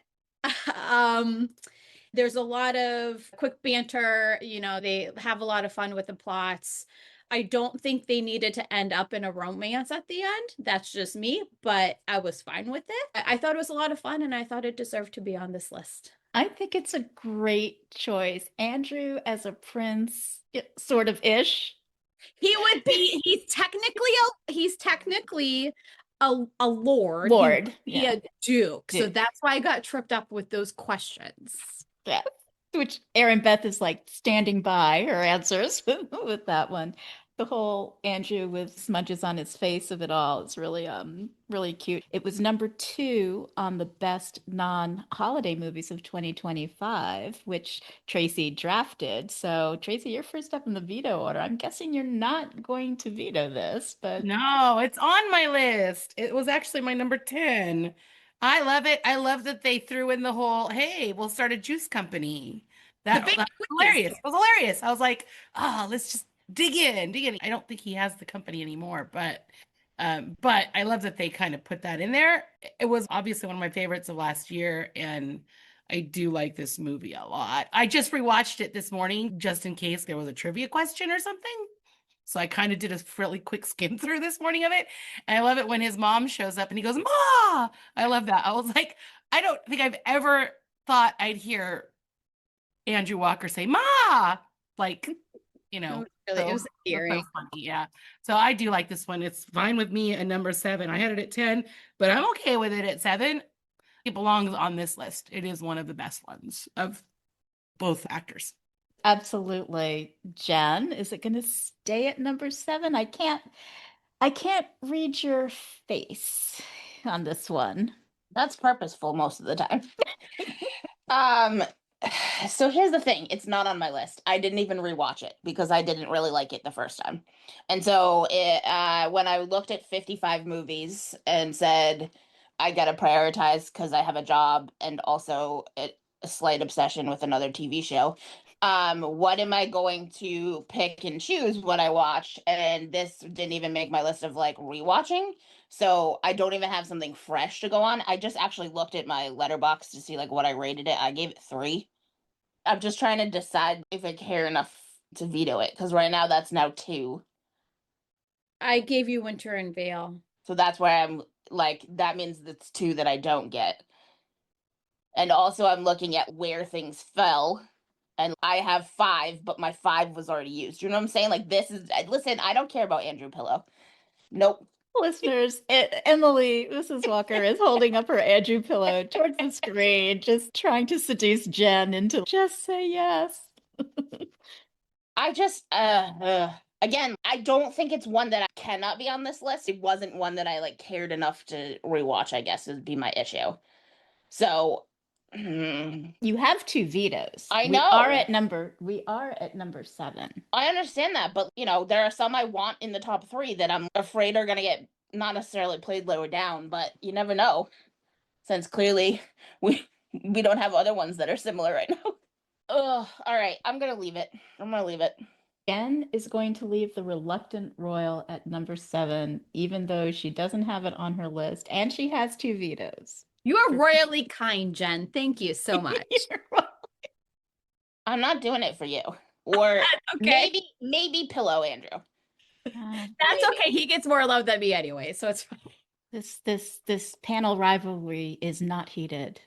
There's a lot of quick banter. They have a lot of fun with the plots. I don't think they needed to end up in a romance at the end. That's just me, but I was fine with it. I thought it was a lot of fun, and I thought it deserved to be on this list. I think it's a great choice. Andrew as a prince, sort of ish. He would be, he's technically a lord. Lord. He a duke. So Duke. that's why I got tripped up with those questions. Yeah. Which Erinbeth is like standing by her answers with that one. The whole Andrew with smudges on his face of it all is really really cute. It was number 2 on the best non-holiday movies of 2025, which Tracy drafted. So Tracy, you're first up in the veto order. I'm guessing you're not going to veto this, but No, it's on my list. It was actually my number 10. I love it. I love that they threw in the whole, hey, we'll start a juice company. That was hilarious. It was hilarious. I was like, oh, let's just dig in. I don't think he has the company anymore, but I love that they kind of put that in there. It was obviously one of my favorites of last year, and I do like this movie a lot. I just rewatched it this morning just in case there was a trivia question or something. So I kind of did a really quick skim through this morning of it. And I love it when his mom shows up and he goes, Ma! I love that. I was like, I don't think I've ever thought I'd hear Andrew Walker say, Ma! Like, It was scary. So funny. Yeah. So I do like this one. It's fine with me at number 7. I had it at 10, but I'm okay with it at 7. It belongs on this list. It is one of the best ones of both actors. absolutely. Jen, is it going to stay at number 7? I can't read your face on this one. That's purposeful most of the time. So here's the thing, it's not on my list. I didn't even rewatch it because I didn't really like it the first time. And so when I looked at 55 movies and said I gotta prioritize because I have a job and also a slight obsession with another TV show, what am I going to pick and choose what I watch? And this didn't even make my list of like rewatching. So I don't even have something fresh to go on. I just actually looked at my letterbox to see like what I rated it. I gave it 3. I'm just trying to decide if I care enough to veto it, because right now that's now 2. I gave you Winter in Vale. So that's where I'm like, that means that's 2 that I don't get. And also I'm looking at where things fell. And I have 5, but my 5 was already used. You know what I'm saying? Like, listen, I don't care about Andrew Pillow. Nope. Listeners, Emily, Mrs. Walker is holding up her Andrew pillow towards the screen, just trying to seduce Jen into just say yes. I just, Again, I don't think it's one that I cannot be on this list. It wasn't one that I like cared enough to rewatch, I guess would be my issue. So You have 2 vetoes. I We are know. at number 7. I understand that, but there are some I want in the top 3 that I'm afraid are gonna get not necessarily played lower down, but you never know. Since clearly we don't have other ones that are similar right now. Ugh, all right, I'm gonna leave it. Jen is going to leave The Reluctant Royal at number 7, even though she doesn't have it on her list, and she has 2 vetoes. You are royally kind, Jen. Thank you so much. You're welcome. I'm not doing it for you. Or Okay. maybe Pillow, Andrew. That's okay. He gets more love than me anyway, so it's fine. This panel rivalry is not heated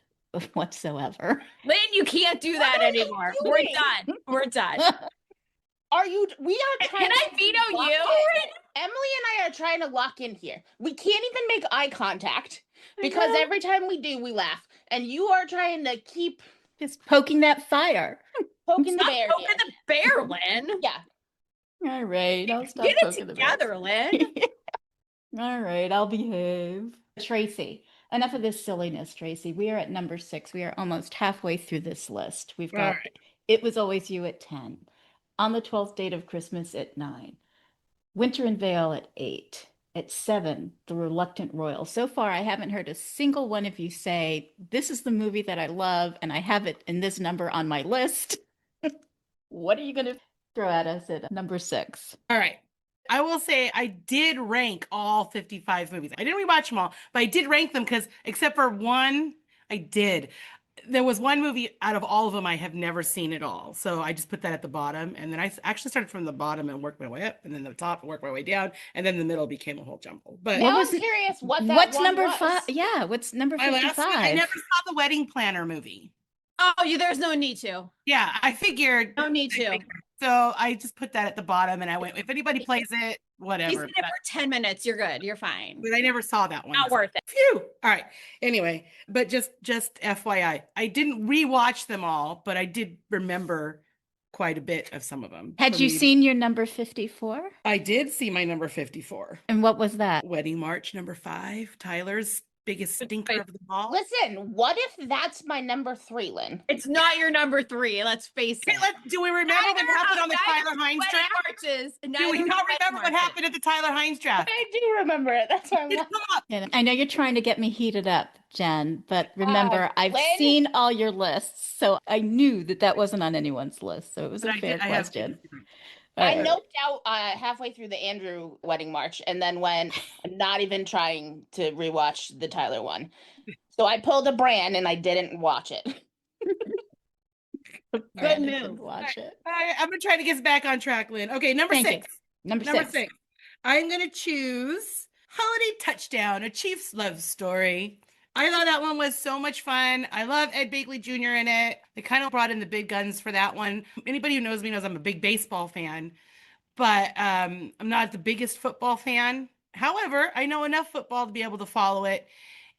whatsoever. Lynn, you can't do that are you anymore. We're doing? done. We're done. We are trying Can I to veto lock you? in. Emily and I are trying to lock in here. We can't even make eye contact because every time we do, we laugh. And you are trying to keep Just poking that fire. poking the Stop bear poking here. the bear, Lynn. Yeah. All right, I'll stop Get it poking the bear. together, Lynn. All right, I'll behave. Tracy, enough of this silliness, Tracy. We are at number 6. We are almost halfway through this list. We've got It Was Always You at 10, On the 12th Date of Christmas at 9, Winter in Vale at 8, at 7, The Reluctant Royal. So far, I haven't heard a single one of you say, this is the movie that I love, and I have it in this number on my list. What are you going to throw at us at number 6? All right. I will say I did rank all 55 movies. I didn't rewatch them all, but I did rank them because except for one, I did. There was one movie out of all of them I have never seen at all. So I just put that at the bottom. And then I actually started from the bottom and worked my way up, and then the top and worked my way down. And then the middle became a whole jumble. But Now I'm curious what that What's one number was. 5? Yeah, what's number my 55? last one, I never saw the Wedding Planner movie. Oh, there's no need to. Yeah, I figured. No need to. So I just put that at the bottom and I went, if anybody plays it, He's whatever. in it for 10 minutes. You're good. You're fine. But I never saw that one. Not worth it. Phew. All right. Anyway, but just FYI, I didn't rewatch them all, but I did remember quite a bit of some of them. Had you seen your number 54? I did see my number 54. And what was that? Wedding March number 5, Tyler's biggest stinker of them all. Listen, what if that's my number 3, Lynn? It's not your number 3. Let's face it. Okay, do we remember what happened on the Tyler Hynes draft? Do we not remember what happened at the Tyler Hynes draft? I do remember it. That's why I'm Come up. And I know you're trying to get me heated up, Jen, but remember, I've Lynn? seen all your lists, so I knew that wasn't on anyone's list. So it was But a fair question. I noped out halfway through the Andrew Wedding March and then went not even trying to rewatch the Tyler one. So I pulled a Bran and I didn't watch it. Good move. Watch it. All right, I'm going to try to get us back on track, Lynn. Okay, number Thank you. 6. Number Number 6. 6. I'm going to choose Holiday Touchdown, a Chiefs love story. I thought that one was so much fun. I love Ed Begley Jr. in it. They kind of brought in the big guns for that one. Anybody who knows me knows I'm a big baseball fan, but I'm not the biggest football fan. However, I know enough football to be able to follow it,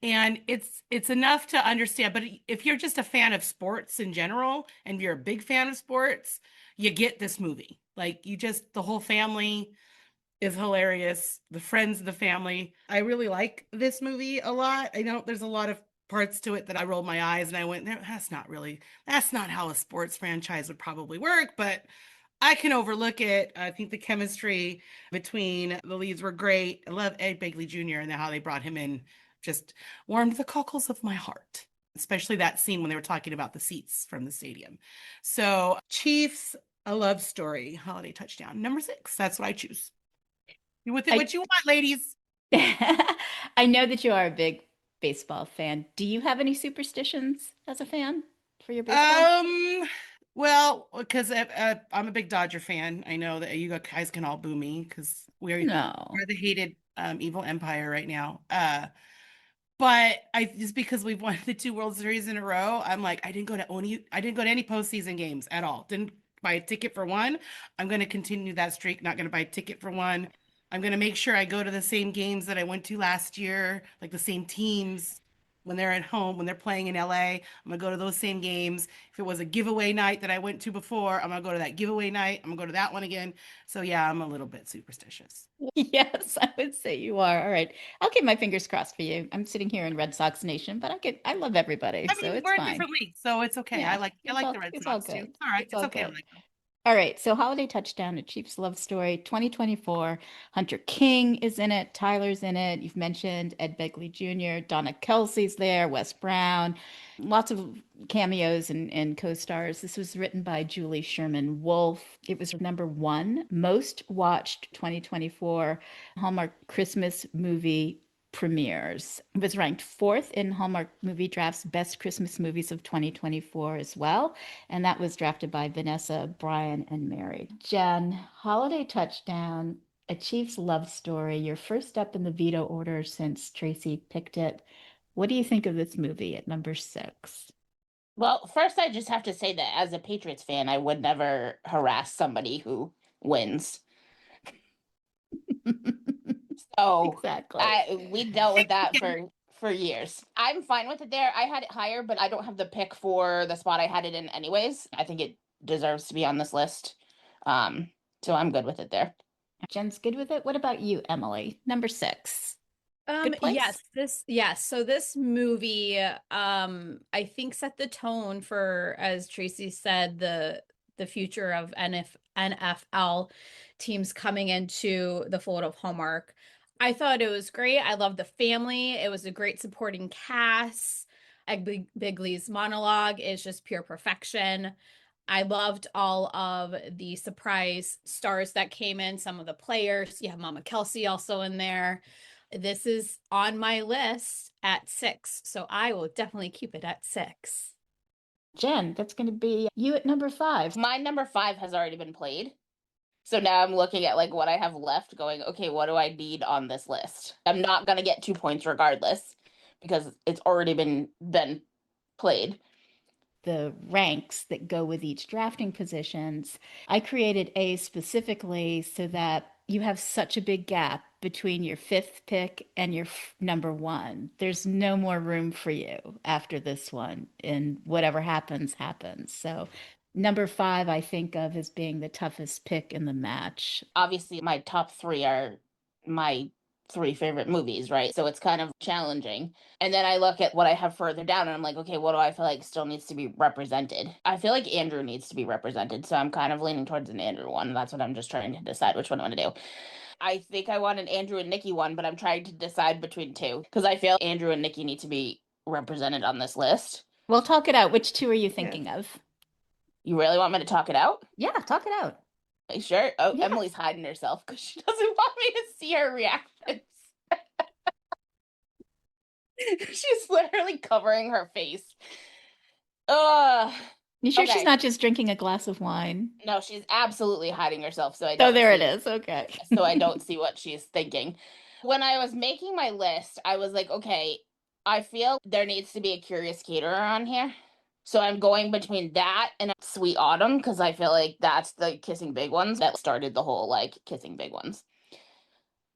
and it's enough to understand. But if you're just a fan of sports in general, and you're a big fan of sports, you get this movie. Like the whole family is hilarious. The friends of the family. I really like this movie a lot. I know there's a lot of parts to it that I rolled my eyes and I went, that's not how a sports franchise would probably work, but I can overlook it. I think the chemistry between the leads were great. I love Ed Begley Jr. and how they brought him in. Just warmed the cockles of my heart, especially that scene when they were talking about the seats from the stadium. So Chiefs, a love story, holiday touchdown. Number 6. That's what I choose. You with it, what you want, ladies. I know that you are a big baseball fan. Do you have any superstitions as a fan for your baseball? Well, because I'm a big Dodger fan. I know that you guys can all boo me because we're the hated evil empire right now. But just because we've won the 2 World Series in a row, I'm like, I didn't go to any postseason games at all. Didn't buy a ticket for one. I'm going to continue that streak. Not going to buy a ticket for one. I'm going to make sure I go to the same games that I went to last year, like the same teams. when they're at home, when they're playing in LA. I'm gonna go to those same games. If it was a giveaway night that I went to before, I'm gonna go to that giveaway night. I'm gonna go to that one again. So yeah, I'm a little bit superstitious. Yes, I would say you are. All right. I'll keep my fingers crossed for you. I'm sitting here in Red Sox Nation, but I love everybody, I so mean, it's we're in fine. different leagues, so it's okay. Yeah, I like the Red it's all Sox too. good. It's all right. It's It's all okay. I good. like them. All right, so Holiday Touchdown, A Chief's Love Story, 2024. Hunter King is in it. Tyler's in it. You've mentioned Ed Begley Jr., Donna Kelsey's there, Wes Brown, lots of cameos and co-stars. This was written by Julie Sherman Wolfe. It was #1 most watched 2024 Hallmark Christmas movie premieres. It was ranked 4th in Hallmark Movie Drafts Best Christmas Movies of 2024 as well. And that was drafted by Vanessa, Brian, and Mary. Jen, Holiday Touchdown, A Chief's Love Story, your first step in the veto order since Tracy picked it. What do you think of this movie at #6? Well, first, I just have to say that as a Patriots fan, I would never harass somebody who wins. So Exactly. we dealt with that for years. I'm fine with it there. I had it higher, but I don't have the pick for the spot I had it in anyways. I think it deserves to be on this list. So I'm good with it there. Jen's good with it. What about you, Emily? #6. Good place? Yes. So this movie, I think set the tone for, as Tracy said, the future of NFL teams coming into the fold of Hallmark. I thought it was great. I loved the family. It was a great supporting cast. Ed Bigley's monologue is just pure perfection. I loved all of the surprise stars that came in, some of the players. You have Mama Kelsey also in there. This is on my list at 6, so I will definitely keep it at 6. Jen, that's going to be you at #5. My #5 has already been played. So now I'm looking at like what I have left going, okay, what do I need on this list? I'm not going to get 2 points regardless because it's already been played. The ranks that go with each drafting positions. I created A specifically so that you have such a big gap between your 5th pick and your #1. There's no more room for you after this one, and whatever happens, happens. So #5, I think of as being the toughest pick in the match. Obviously, my top 3 are my 3 favorite movies, right? So it's kind of challenging. And then I look at what I have further down and I'm like, okay, what do I feel like still needs to be represented? I feel like Andrew needs to be represented. So I'm kind of leaning towards an Andrew one. That's what I'm just trying to decide which one I want to do. I think I want an Andrew and Nikki one, but I'm trying to decide between 2 because I feel Andrew and Nikki need to be represented on this list. Well, talk it out. Which 2 are you thinking of? You really want me to talk it out? Yeah, talk it out. Are you sure? Oh, Yeah. Emily's hiding herself because she doesn't want me to see her reactions. She's literally covering her face. You sure Okay. she's not just drinking a glass of wine? No, she's absolutely hiding herself, so I Oh, don't there it see- is. Okay. so I don't see what she's thinking. When I was making my list, I was like, okay, I feel there needs to be a Curious Caterer on here. So I'm going between that and Sweet Autumn because I feel like that's the Kissing Big Ones that started the whole like Kissing Big Ones.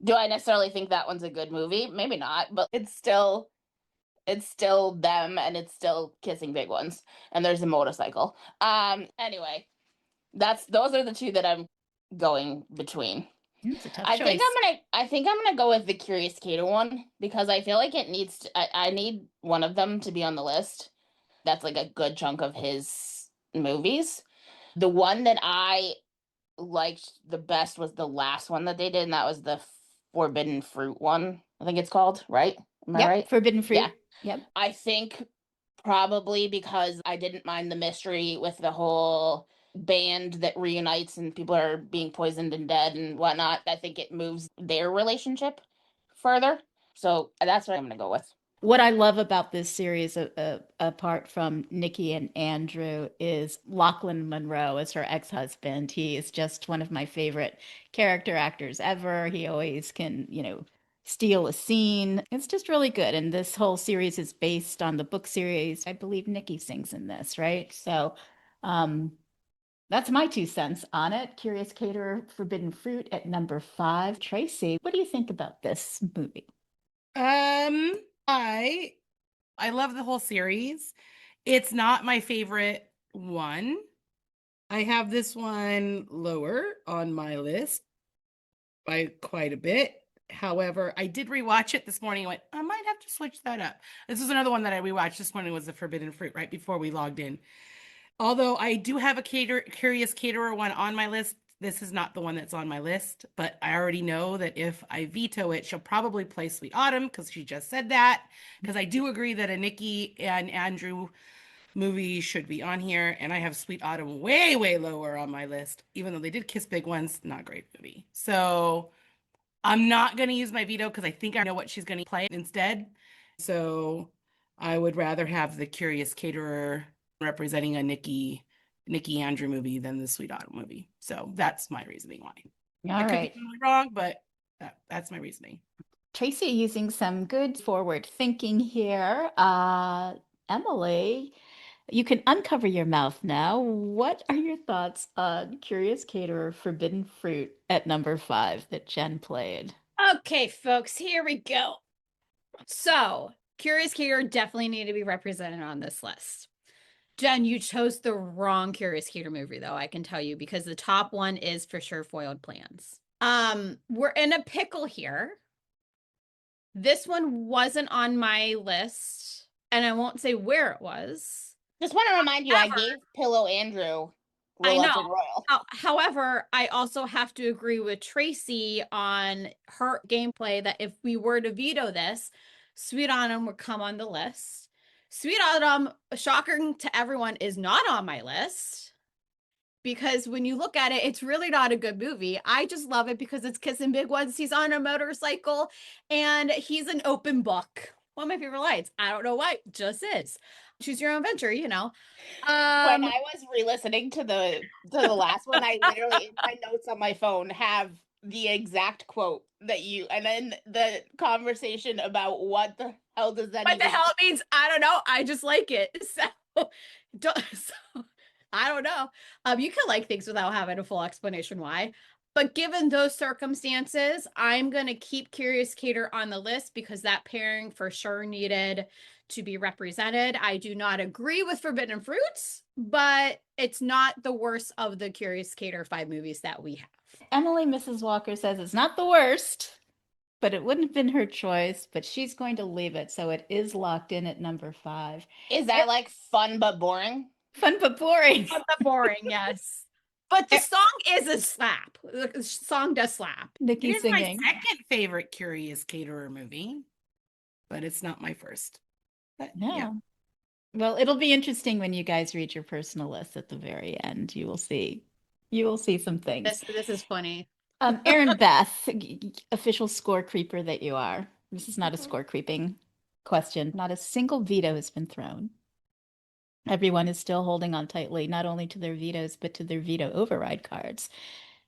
Do I necessarily think that one's a good movie? Maybe not, but it's still them and it's still Kissing Big Ones. And there's a motorcycle. Anyway, those are the 2 that I'm going between. It's a tough I choice. think I'm gonna go with the Curious Cater one because I feel like it needs to, I need one of them to be on the list. That's like a good chunk of his movies. The one that I liked the best was the last one that they did, and that was the Forbidden Fruit one. I think it's called, right? Am I Yep, right? Forbidden Fruit. Yeah. Yep. I think probably because I didn't mind the mystery with the whole band that reunites and people are being poisoned and dead and whatnot. I think it moves their relationship further. So that's what I'm going to go with. What I love about this series, apart from Nikki and Andrew, is Lachlan Monroe as her ex-husband. He is just one of my favorite character actors ever. He always can, steal a scene. It's just really good. And this whole series is based on the book series. I believe Nikki sings in this, right? So that's my 2 cents on it. Curious Caterer, Forbidden Fruit at #5. Tracy, what do you think about this movie? I I love the whole series. It's not my favorite one. I have this one lower on my list by quite a bit. However, I did rewatch it this morning and went, I might have to switch that up. This is another one that I rewatched this morning, was The Forbidden Fruit, right before we logged in. Although I do have a Curious Caterer one on my list, this is not the one that's on my list, but I already know that if I veto it, she'll probably play Sweet Autumn because she just said that. Because I do agree that a Nikki and Andrew movie should be on here, and I have Sweet Autumn way, way lower on my list, even though they did kiss big ones. Not a great movie. So I'm not going to use my veto because I think I know what she's going to play instead. So I would rather have the Curious Caterer representing a Nikki Andrew movie than the Sweet Autumn movie. So that's my reasoning why. All I could right. be totally wrong, but that's my reasoning. Tracy using some good forward thinking here. Emily, you can uncover your mouth now. What are your thoughts on Curious Caterer Forbidden Fruit at number 5 that Jen played? Okay, folks, here we go. So, Curious Caterer definitely need to be represented on this list. Jen, you chose the wrong Curious Caterer movie, though, I can tell you, because the top one is for sure Foiled Plans. We're in a pickle here. This one wasn't on my list, and I won't say where it was. Just want to remind you, I gave Pillow Andrew I Roulette know. and Royal. However, I also have to agree with Tracy on her gameplay that if we were to veto this, Sweet Autumn would come on the list. Sweet Autumn, shocking to everyone, is not on my list because when you look at it, it's really not a good movie. I just love it because it's kissing big ones. He's on a motorcycle and he's an open book. One of my favorite lines. I don't know why, just is. Choose your own adventure, you know. When I was re-listening to the last one, I literally in my notes on my phone have the exact quote that you, and then the conversation about what the hell does that What even the hell it means, I don't know. I just like it. So I don't know. You can like things without having a full explanation why. But given those circumstances, I'm going to keep Curious Caterer on the list because that pairing for sure needed to be represented. I do not agree with Forbidden Fruits, but it's not the worst of the Curious Caterer 5 movies that we have. Emily Mrs. Walker says it's not the worst, but it wouldn't have been her choice, but she's going to leave it. So it is locked in at number 5. is that like fun but boring? Fun but boring. Not that boring, yes. But the song is a slap. The song does slap. Nikki It is my singing. second favorite Curious Caterer movie, but it's not my first. But, No. yeah. Well, it'll be interesting when you guys read your personal list at the very end. You will see. You will see some things. This is funny. Erinbeth, official score creeper that you are. This is not a score creeping question. Not a single veto has been thrown. Everyone is still holding on tightly, not only to their vetoes, but to their veto override cards,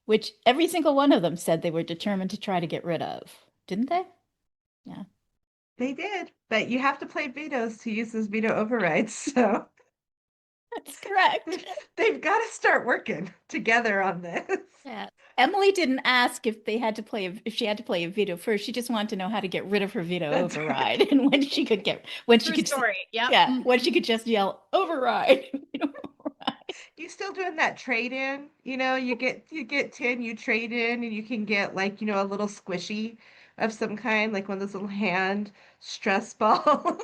which every single one of them said they were determined to try to get rid of. Didn't they? Yeah. They did, but you have to play vetoes to use those veto overrides. So That's correct. they've got to start working together on this. Yeah. Emily didn't ask if they had to play if she had to play a veto first. She just wanted to know how to get rid of her veto That's override right. and when she could True story. Yep. yeah, when she could just yell override. Veto override. You still doing that trade in? You know, you get 10, you trade in, and you can get like, a little squishy of some kind, like one of those little hand stress balls.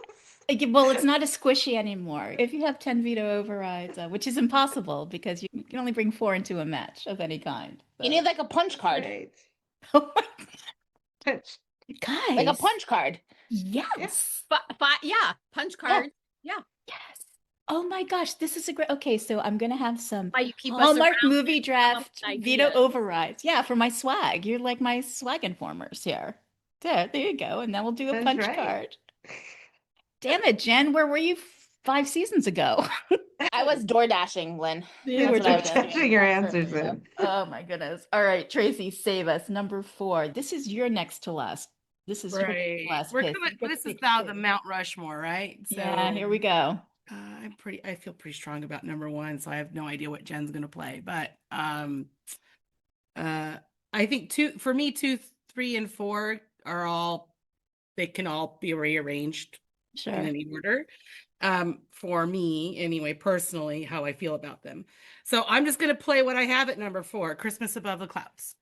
Well, it's not a squishy anymore. If you have 10 veto overrides, which is impossible because you can only bring 4 into a match of any kind. You need like a punch card. Right. Oh my Touch. guys. Like a punch card. Yes. But yeah, punch card. Yes. Oh my gosh, this is a great. Okay, so I'm gonna have some Why you keep us Hallmark around Movie Draft with veto ideas. overrides. Yeah, for my swag. You're like my swag informers here. There you go. And then we'll do a That's punch right. card. Damn it, Jen, where were you 5 seasons ago? I was door dashing, Lynn. You Yeah, were we're just touching your answers in. Oh my goodness. All right, Tracy, save us. Number 4. This is your next to last. This is your next Right. to last We're pick. coming, You get this to is pick now 2. the Mount Rushmore, right? Yeah, here we go. I feel pretty strong about number 1, so I have no idea what Jen's gonna play. But I think 2, 3, and 4 are all, they can all be rearranged Sure. in any order. For me, anyway, personally, how I feel about them. So I'm just going to play what I have at number 4, Christmas Above the Clouds.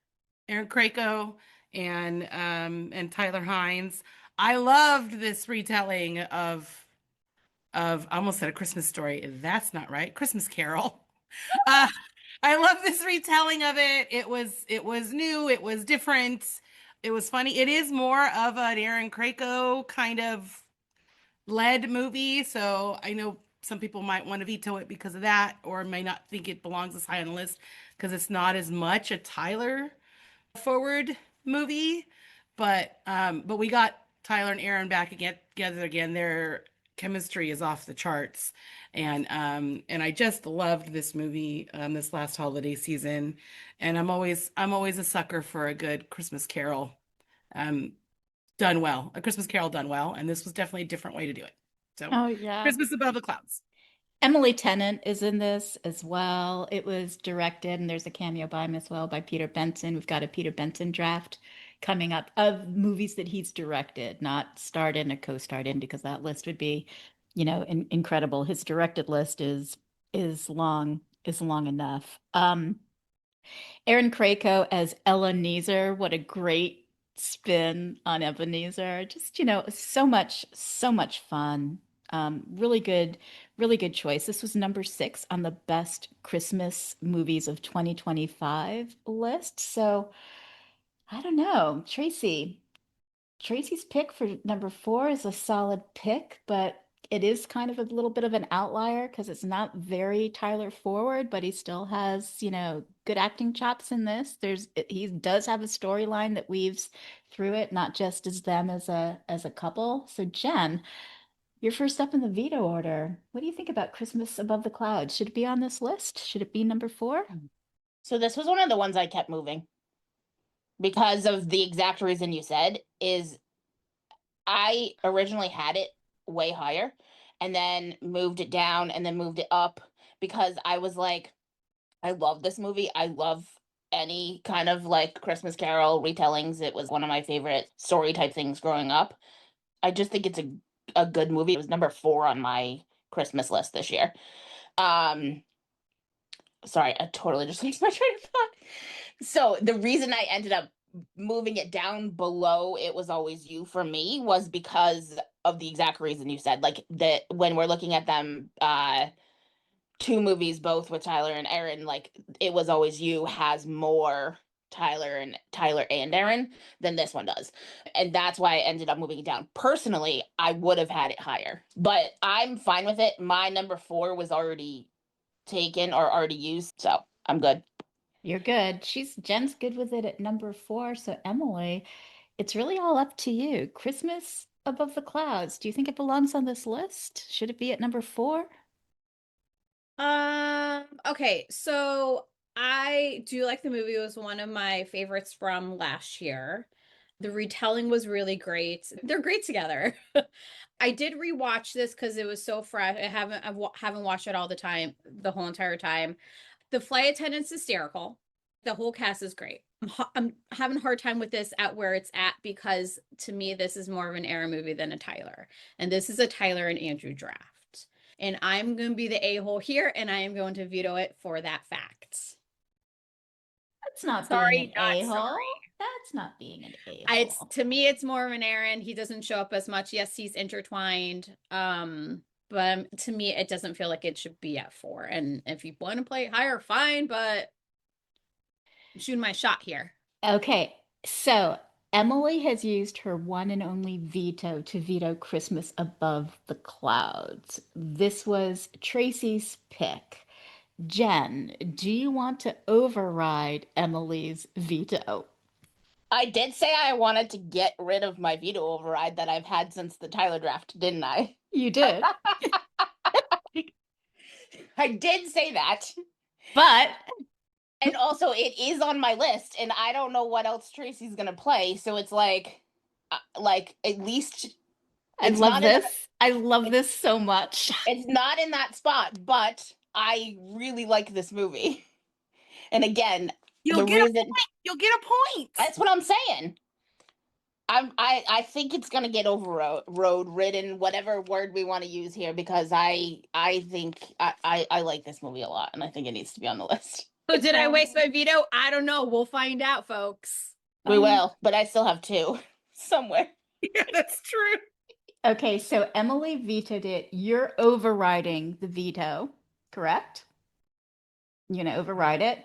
Aaron Krakow and Tyler Hynes. I loved this retelling of I almost said A Christmas Story. That's not right. Christmas Carol. Uh, I love this retelling of it. It was new. It was different. It was funny. It is more of an Aaron Krakow kind of led movie. So I know some people might want to veto it because of that, or may not think it belongs as high on the list because it's not as much a Tyler forward movie. But we got Tyler and Aaron back together again. Their chemistry is off the charts. And I just loved this movie this last holiday season. And I'm always a sucker for a good Christmas Carol done well. A Christmas Carol done well. And this was definitely a different way to do it. So Oh, yeah. Christmas Above the Clouds. Emily Tennant is in this as well. It was directed, and there's a cameo by him as well by Peter Benson. We've got a Peter Benson draft coming up of movies that he's directed, not starred in or co-starred in, because that list would be, incredible. His directed list is long enough. Aaron Krakow as Ebenezer. What a great spin on Ebenezer. Just, so much fun. Really good choice. This was number 6 on the best Christmas movies of 2025 list. So I don't know. Tracy's pick for number 4 is a solid pick, but it is kind of a little bit of an outlier because it's not very Tyler forward, but he still has, good acting chops in this. He does have a storyline that weaves through it, not just as them as a couple. So Jen, you're first up in the veto order. What do you think about Christmas Above the Clouds? Should it be on this list? Should it be number 4? So this was one of the ones I kept moving because of the exact reason you said. Is I originally had it way higher and then moved it down and then moved it up because I was like, I love this movie. I love any kind of like Christmas Carol retellings. It was one of my favorite story type things growing up. I just think it's a good movie. It was number 4 on my Christmas list this year. Sorry, I totally just lost my train of thought. So the reason I ended up moving it down below It Was Always You for me was because of the exact reason you said. Like that when we're looking at them, 2 movies, both with Tyler and Aaron, like It Was Always You has more Tyler and Aaron than this one does. And that's why I ended up moving it down. Personally, I would have had it higher, but I'm fine with it. My number 4 was already taken or already used, so I'm good. You're good. Jen's good with it at number 4. So Emily, it's really all up to you. Christmas Above the Clouds. Do you think it belongs on this list? Should it be at number 4? Okay, so I do like the movie. It was one of my favorites from last year. The retelling was really great. They're great together. I did rewatch this because it was so fresh. I haven't watched it all the whole entire time. The flight attendant's hysterical. The whole cast is great. I'm having a hard time with this at where it's at because to me, this is more of an Aaron movie than a Tyler. And this is a Tyler and Andrew draft. And I'm going to be the a-hole here, and I am going to veto it for that fact. That's not Sorry, being an not a-hole. sorry. That's not being an a-hole. To me, it's more of an Aaron. He doesn't show up as much. Yes, he's intertwined. But to me, it doesn't feel like it should be at 4. And if you want to play higher, fine, but I'm shooting my shot here. Okay, so Emily has used her one and only veto to veto Christmas Above the Clouds. This was Tracy's pick. Jen, do you want to override Emily's veto? I did say I wanted to get rid of my veto override that I've had since the Tyler draft, didn't I? You did. I did say that. But and also it is on my list and I don't know what else Tracy's going to play, so it's like at least I love this. I love this so much. It's not in that spot, but I really like this movie. And again, You'll get a point. That's what I'm saying. I think it's gonna get road ridden, whatever word we want to use here, because I think I like this movie a lot, and I think it needs to be on the list. So did I waste my veto? I don't know. We'll find out, folks. We will, but I still have two somewhere. Yeah, that's true. Okay, so Emily vetoed it. You're overriding the veto, correct? You're going to override it.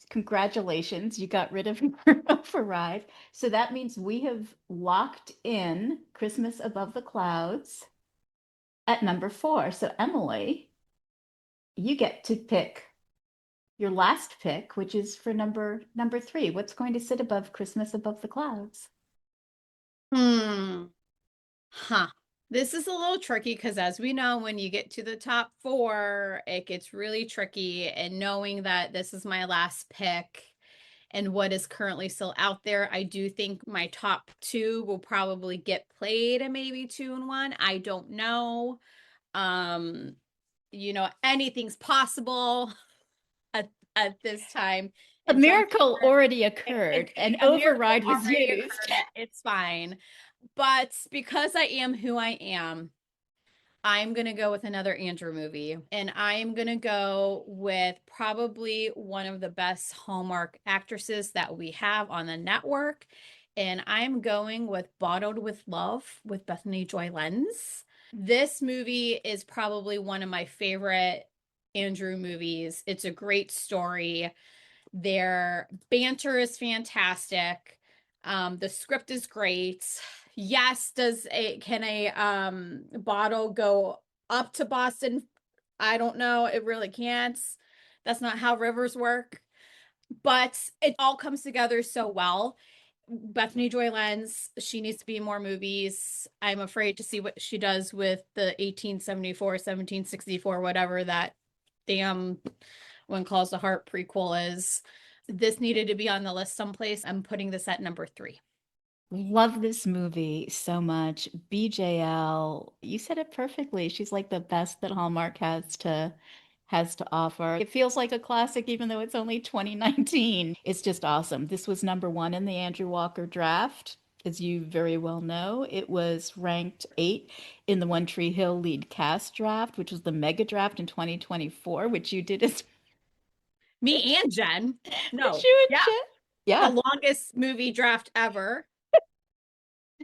Congratulations, you got rid of your override. So that means we have locked in Christmas Above the Clouds at number 4. So Emily, you get to pick your last pick, which is for number 3. What's going to sit above Christmas Above the Clouds? Huh. This is a little tricky because, as we know, when you get to the top 4, it gets really tricky. And knowing that this is my last pick and what is currently still out there, I do think my top 2 will probably get played and maybe 2 and 1. I don't know. Anything's possible at this time. A miracle already occurred. An override was used. It's fine. But because I am who I am, I'm going to go with another Andrew movie. And I'm going to go with probably one of the best Hallmark actresses that we have on the network. And I'm going with Bottled with Love with Bethany Joy Lenz. This movie is probably one of my favorite Andrew movies. It's a great story. Their banter is fantastic. The script is great. Yes, can a bottle go up to Boston? I don't know. It really can't. That's not how rivers work. But it all comes together so well. Bethany Joy Lenz, she needs to be in more movies. I'm afraid to see what she does with the 1874, 1764, whatever that damn When Calls the Heart prequel is. This needed to be on the list someplace. I'm putting this at number 3. Love this movie so much. BJL, you said it perfectly. She's like the best that Hallmark has to offer. It feels like a classic even though it's only 2019. It's just awesome. This was number 1 in the Andrew Walker draft. As you very well know, it was ranked 8 in the One Tree Hill lead cast draft, which was the mega draft in 2024, which you did as me and Jen. No, you and Jen? Yeah. The longest movie draft ever.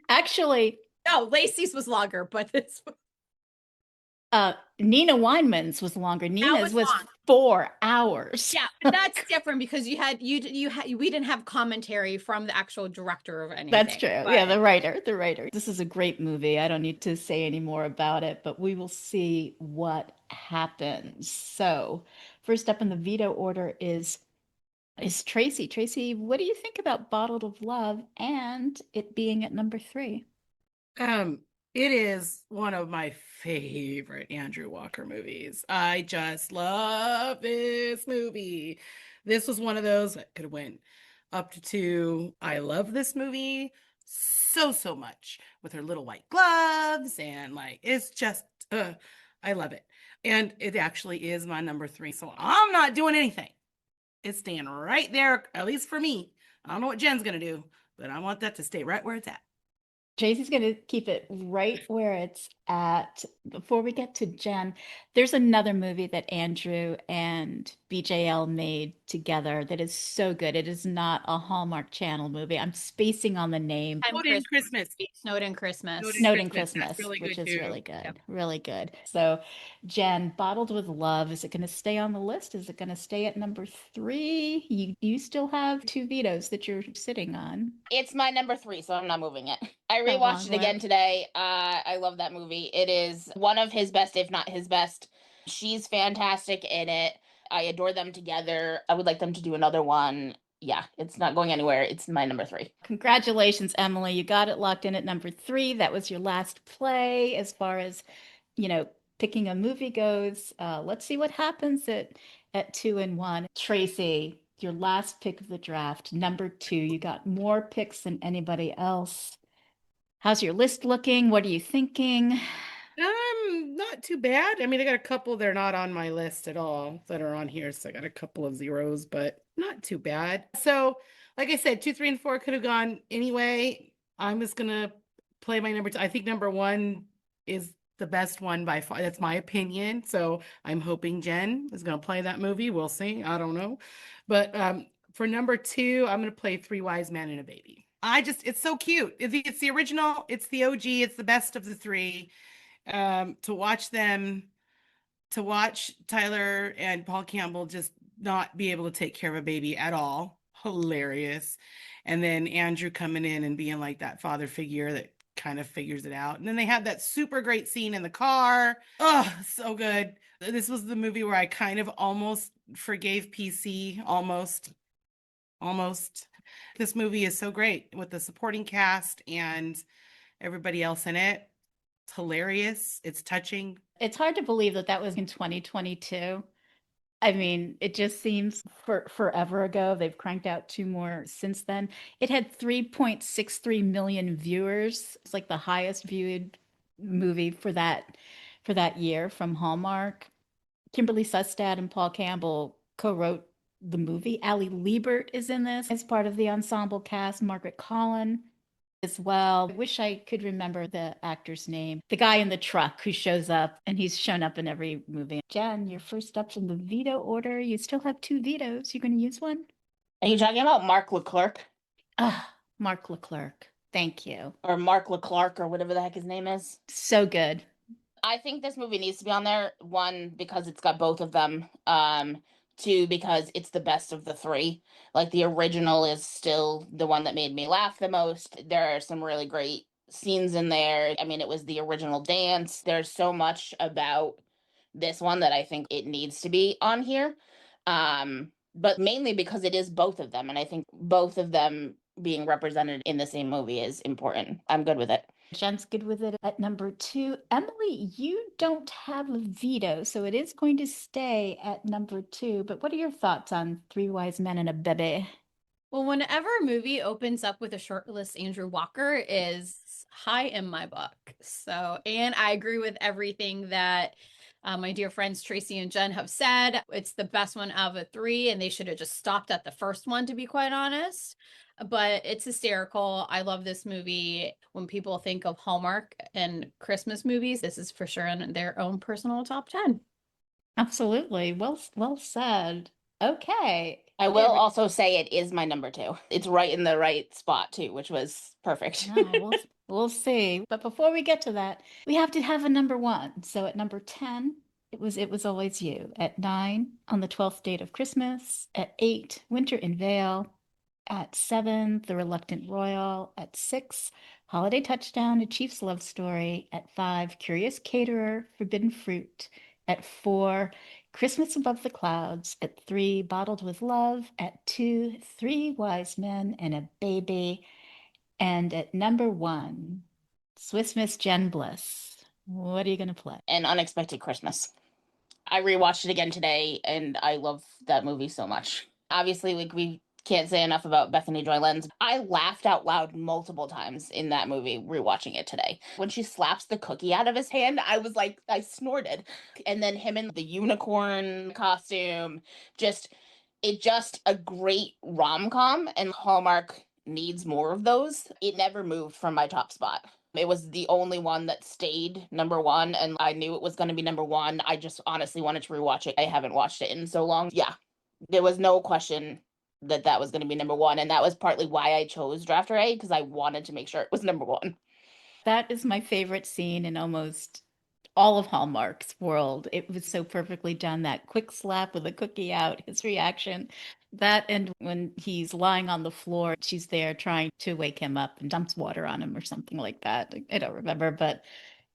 Actually, no, Lacey's was longer, but this Nina Weinman's was longer. Nina's was 4 hours. Yeah, but that's different because we didn't have commentary from the actual director of anything. That's true. But... yeah, the writer. This is a great movie. I don't need to say any more about it, but we will see what happens. So, first up in the veto order is Tracy. Tracy, what do you think about Bottled of Love and it being at number 3? It is one of my favorite Andrew Walker movies. I just love this movie. This was one of those that could have went up to 2. I love this movie so much with her little white gloves and it's just I love it. And it actually is my number 3. So I'm not doing anything. It's staying right there, at least for me. I don't know what Jen's going to do, but I want that to stay right where it's at. Tracy's going to keep it right where it's at. Before we get to Jen, there's another movie that Andrew and BJL made together that is so good. It is not a Hallmark Channel movie. I'm spacing on the name. Snowed in Christmas. Really which is really good. Yep. Really good. So, Jen, Bottled with Love, is it going to stay on the list? Is it going to stay at number 3? You still have 2 vetoes that you're sitting on. It's my number 3, so I'm not moving it. I rewatched it again today. I love that movie. It is one of his best, if not his best. She's fantastic in it. I adore them together. I would like them to do another one. Yeah, it's not going anywhere. It's my number 3. Congratulations, Emily. You got it locked in at number 3. That was your last play as far as, picking a movie goes. Let's see what happens at 2 and 1. Tracy, your last pick of the draft, number 2. You got more picks than anybody else. How's your list looking? What are you thinking? Not too bad. I mean, I got a couple that are not on my list at all that are on here. So I got a couple of zeros, but not too bad. So, like I said, 2, 3, and 4 could have gone anyway. I'm just gonna play my number two. I think number one is the best one by far. That's my opinion. So I'm hoping Jen is gonna play that movie. We'll see. I don't know. But for number two, I'm gonna play Three Wise Men and a Baby. It's so cute. It's the original, it's the OG, it's the best of the three. To watch Tyler and Paul Campbell just not be able to take care of a baby at all. Hilarious. And then Andrew coming in and being like that father figure that kind of figures it out. And then they have that super great scene in the car. Oh, so good. This was the movie where I kind of almost forgave PC. Almost. This movie is so great with the supporting cast and everybody else in it. It's hilarious. It's touching. It's hard to believe that that was in 2022. I mean, it just seems forever ago. They've cranked out two more since then. It had 3.63 million viewers. It's like the highest viewed movie for that year from Hallmark. Kimberly Sustad and Paul Campbell co-wrote the movie. Ali Liebert is in this as part of the ensemble cast. Margaret Collin as well. I wish I could remember the actor's name. The guy in the truck who shows up, and he's shown up in every movie. Jen, you're first up in the veto order. You still have 2 vetoes. You going to use one? Are you talking about Mark Leclerc Ah, Mark Leclerc. Thank you. or Mark Leclerc or whatever the heck his name is? So good. I think this movie needs to be on there. One, because it's got both of them. Two, because it's the best of the three. Like the original is still the one that made me laugh the most. There are some really great scenes in there. I mean, it was the original dance. There's so much about this one that I think it needs to be on here. But mainly because it is both of them. And I think both of them being represented in the same movie is important. I'm good with it. Jen's good with it at number 2. Emily, you don't have a veto, so it is going to stay at number 2. But what are your thoughts on Three Wise Men and a Baby? Well, whenever a movie opens up with a shortlist, Andrew Walker is high in my book. So, and I agree with everything that my dear friends Tracy and Jen have said. It's the best one out of the 3, and they should have just stopped at the first one, to be quite honest. But it's hysterical. I love this movie. When people think of Hallmark and Christmas movies, this is for sure in their own personal top 10. Absolutely. Well said. Okay. I will also say it is my number 2. It's right in the right spot too, which was perfect. No, we'll see. But before we get to that, we have to have a number 1. So at number 10, it was Always You. At 9, On the 12th Date of Christmas. At 8, Winter in Vale. At 7, The Reluctant Royal. At 6, Holiday Touchdown, A Chief's Love Story. At 5, Curious Caterer, Forbidden Fruit. At 4, Christmas Above the Clouds. At 3, Bottled with Love. At 2, Three Wise Men and a Baby. And at number 1, Swiss Miss Jen Bliss. What are you going to play? An Unexpected Christmas. I rewatched it again today and I love that movie so much. Obviously, like we can't say enough about Bethany Joy Lenz. I laughed out loud multiple times in that movie rewatching it today. When she slaps the cookie out of his hand, I was like, I snorted. And then him in the unicorn costume, just a great rom-com, and Hallmark needs more of those. It never moved from my top spot. It was the only one that stayed number 1, and I knew it was going to be number 1. I just honestly wanted to rewatch it. I haven't watched it in so long. Yeah, there was no question that was going to be number 1, and that was partly why I chose Drafter A, because I wanted to make sure it was number 1. That is my favorite scene in almost all of Hallmark's world. It was so perfectly done. That quick slap with the cookie out, his reaction. That, and when he's lying on the floor, she's there trying to wake him up and dumps water on him or something like that. I don't remember, but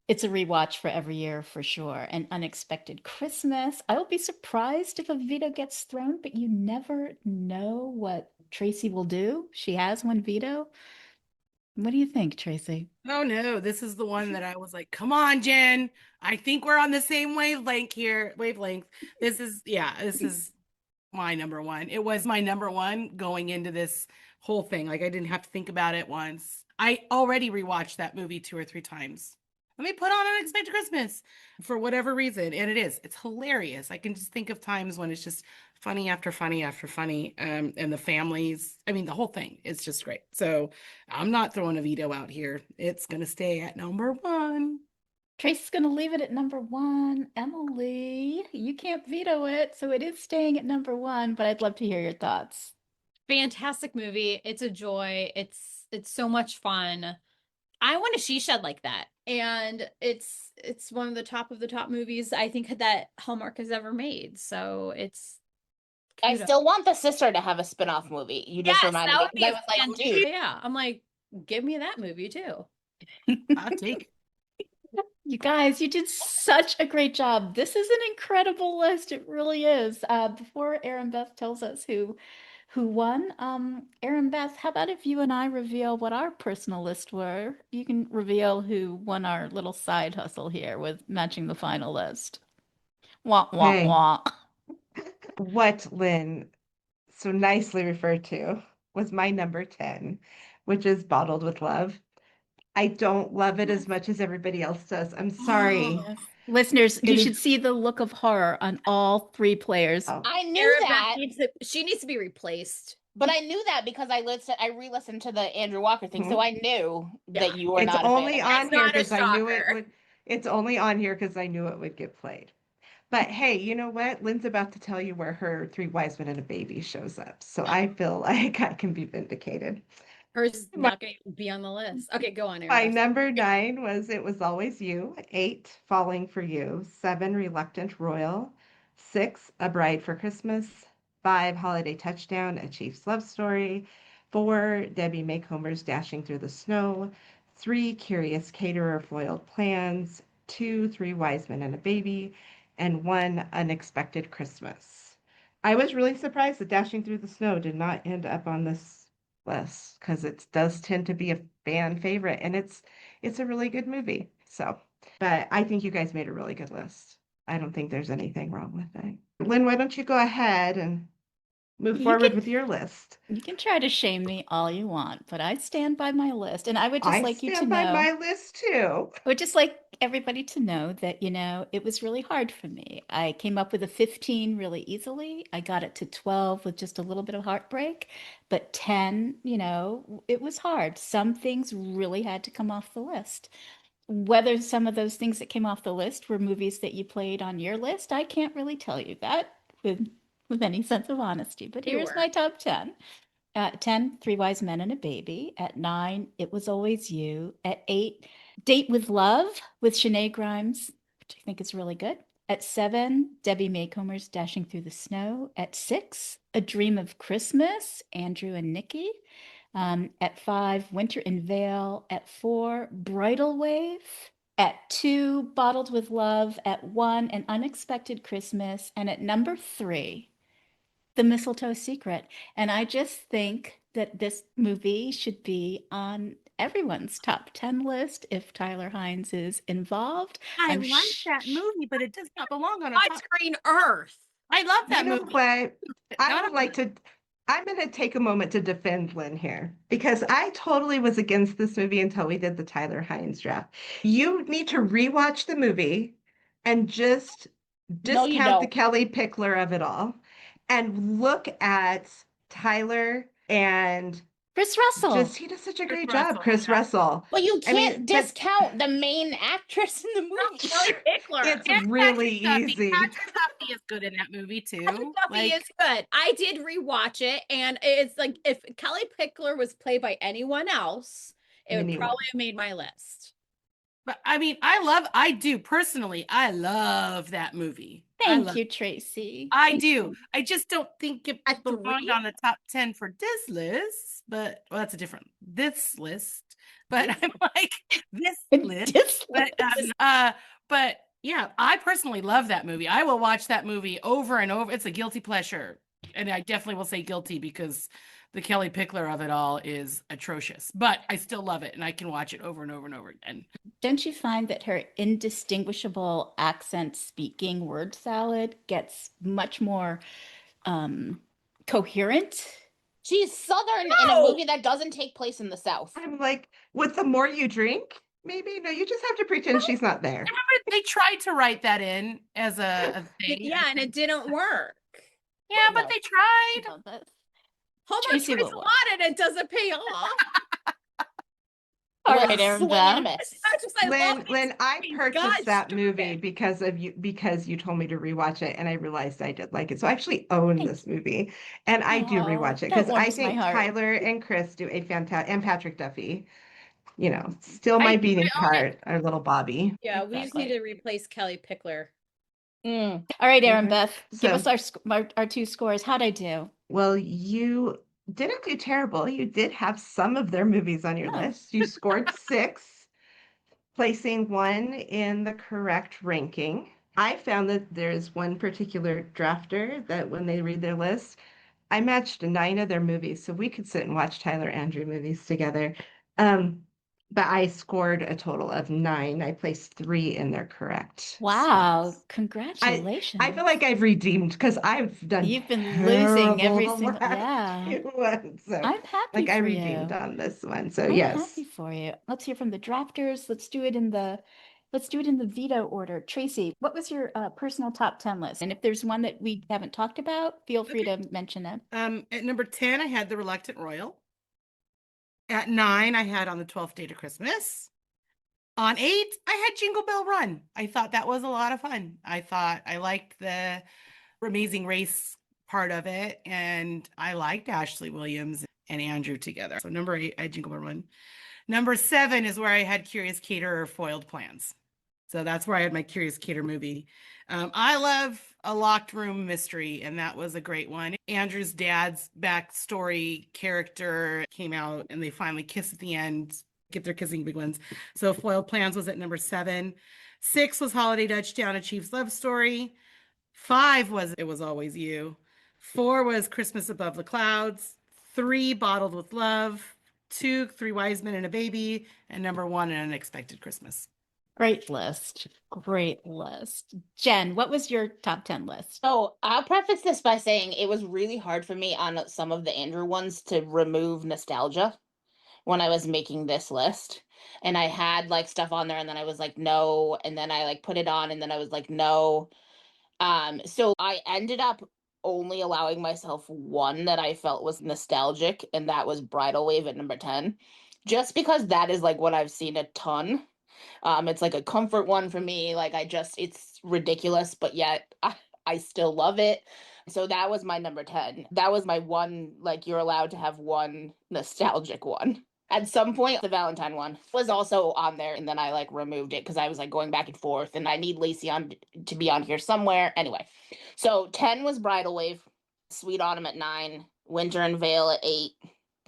it's a rewatch for every year for sure. An Unexpected Christmas. I will be surprised if a veto gets thrown, but you never know what Tracy will do. She has one veto. What do you think, Tracy? Oh no, this is the one that I was like, come on, Jen. I think we're on the same wavelength here. This is my number 1. It was my number 1 going into this whole thing. Like I didn't have to think about it once. I already rewatched that movie 2 or 3 times. let me put on Unexpected Christmas for whatever reason. And it's hilarious. I can just think of times when it's just funny after funny after funny. And the families, I mean, the whole thing is just great. So I'm not throwing a veto out here. It's going to stay at number 1. Tracy's going to leave it at number 1. Emily, you can't veto it, so it is staying at number 1, but I'd love to hear your thoughts. Fantastic movie. It's a joy. It's so much fun. I want a she shed like that. And it's one of the top movies I think that Hallmark has ever made. So it's I kudos. still want the sister to have a spin-off movie. You just Yes, reminded that me. would 'Cause be I was like, fantastic. dude, Yeah, I'm like, give me that movie too. I'll take it. You guys, you did such a great job. This is an incredible list. It really is. Before Erinbeth tells us who won, Erinbeth, how about if you and I reveal what our personal list were? You can reveal who won our little side hustle here with matching the final list. Wah, wah, Okay. wah. What Lynn so nicely referred to was my number 10, which is Bottled with Love. I don't love it as much as everybody else does. I'm sorry. Yes. Listeners, It you is- should see the look of horror on all 3 players. Oh, I knew Erinbeth that, she needs to be replaced. but I knew that because I re-listened to the Andrew Walker thing, so Mhm. I knew that Yeah. you were it's not a only fan of on it. here not a because I knew it shocker. would. It's only on here because I knew it would get played. But hey, you know what? Lynn's about to tell you where her Three Wise Men and a Baby shows up. So I feel like I can be vindicated. Hers is My- not going to be on the list. Okay, go on, My Erinbeth. number 9 was It Was Always You, 8, Falling for You, 7, Reluctant Royal, 6, A Bride for Christmas, 5, Holiday Touchdown, A Chief's Love Story, 4, Debbie Makehomer's Dashing Through the Snow, 3, Curious Caterer, Foiled Plans, 2, Three Wise Men and a Baby, and 1, Unexpected Christmas. I was really surprised that Dashing Through the Snow did not end up on this list because it does tend to be a fan favorite and it's a really good movie. So, but I think you guys made a really good list. I don't think there's anything wrong with it. Lynn, why don't you go ahead and move You forward can- with your list? You can try to shame me all you want, but I stand by my list. And I would just I like you to stand by know, my list too. I would just like everybody to know that, it was really hard for me. I came up with a 15 really easily. I got it to 12 with just a little bit of heartbreak, but 10, it was hard. Some things really had to come off the list. Whether some of those things that came off the list were movies that you played on your list, I can't really tell you that with any sense of honesty. But here's Sure. my top 10. At 10, Three Wise Men and a Baby. At 9, It Was Always You. At 8, Date with Love with Shanae Grimes, which I think is really good. At 7, Debbie Makehomer's Dashing Through the Snow. At 6, A Dream of Christmas, Andrew and Nikki. At 5, Winter in Vale. At 4, Bridal Wave. At 2, Bottled with Love. At 1, An Unexpected Christmas. And at number 3, The Mistletoe Secret. And I just think that this movie should be on everyone's top 10 list if Tyler Hynes is involved. I I'm like sh- that movie, but it does not belong on a On top. Screen Earth. I love You that know movie. what? I Not would on like the- to. I'm going to take a moment to defend Lynn here because I totally was against this movie until we did the Tyler Hynes draft. You need to rewatch the movie and just No, you discount the don't. Kelly Pickler of it all and look at Tyler and Chris Russell. he does such a Chris great job, Russell, Chris yeah. Russell. But you I mean, can't but- discount the main actress in the movie. Kelly Pickler. It's And really Patrick Duffy. easy. Patrick Duffy is good in that movie too. Duffy is good. I did rewatch it, and it's like if Kelly Pickler was played by anyone else, it would Anyone. probably have made my list. But I mean, I love that movie. Thank you, Tracy. I Thank do. you. I just don't think it At belonged 3? on the top 10 for this list, but that's a different this list. But I'm like this list. This But list. but yeah, I personally love that movie. I will watch that movie over and over. It's a guilty pleasure. And I definitely will say guilty because the Kelly Pickler of it all is atrocious. But I still love it and I can watch it over and over and over again. Don't you find that her indistinguishable accent speaking word salad gets much more coherent? She's Southern in a No! movie that doesn't take place in the South. I'm like, with the more you drink, Maybe. No, you just have to pretend she's not there. Remember, they tried to write that in as a thing. Yeah, and it didn't work. Yeah, but No. they tried. About this. Hallmark Tracy tries will a watch. lot and it doesn't pay off. All Well, right, swing and a Erinbeth. miss. I love Lynn, I these purchased guys, that stop movie it. because of you, because you told me to rewatch it, and I realized I did like it. So I actually own Thank this movie, and I do Oh, rewatch it that because I warms my think heart. Tyler and Chris do a fantastic, and Patrick Duffy, still I my own beating it. heart, our little Bobby. Yeah, we just need Exactly. to replace Kelly Pickler. Mm. All right, Okay. Erinbeth, give So- us our two scores. How'd I do? Well, you didn't do terrible. You did have some of their movies on your Oh. list. You scored 6, placing 1 in the correct ranking. I found that there's one particular drafter that when they read their list, I matched 9 of their movies, so we could sit and watch Tyler Andrew movies together. But I scored a total of 9. I placed 3 in their correct Wow, spots. congratulations. I feel like I've redeemed because I've done You've been losing terrible every the single, last yeah. few ones. So I'm happy like I for redeemed you. on this one. So I'm yes. happy for you. Let's hear from the drafters. Let's do it in the veto order. Tracy, what was your personal top 10 list? And if there's one that we haven't talked about, feel free to mention it. At number 10, I had The Reluctant Royal. At 9, I had On the 12th Day to Christmas. On 8, I had Jingle Bell Run. I thought that was a lot of fun. I liked the Amazing Race part of it, and I liked Ashley Williams and Andrew together. So number 8, I had Jingle Bell Run. Number 7 is where I had Curious Cater or Foiled Plans. So that's where I had my Curious Cater movie. I love a locked room mystery, and that was a great one. Andrew's dad's backstory character came out, and they finally kiss at the end, get their kissing big ones. So Foiled Plans was at number 7. 6 was Holiday Touchdown, A Chief's Love Story. 5 was It Was Always You. 4 was Christmas Above the Clouds. 3, Bottled with Love. 2, Three Wise Men and a Baby. And number 1, An Unexpected Christmas. Great list. Great list. Jen, what was your top 10 list? So I'll preface this by saying it was really hard for me on some of the Andrew ones to remove nostalgia when I was making this list. And I had like stuff on there and then I was like, no. And then I like put it on and then I was like, no. So I ended up only allowing myself one that I felt was nostalgic, and that was Bridal Wave at number 10. Just because that is like what I've seen a ton. It's like a comfort one for me. Like it's ridiculous, but yet I still love it. So that was my number 10. That was my one, like you're allowed to have one nostalgic one. At some point, the Valentine one was also on there, and then I like removed it because I was like going back and forth, and I need Lacey on to be on here somewhere. Anyway, so 10 was Bridal Wave, Sweet Autumn at 9, Winter and Veil at 8,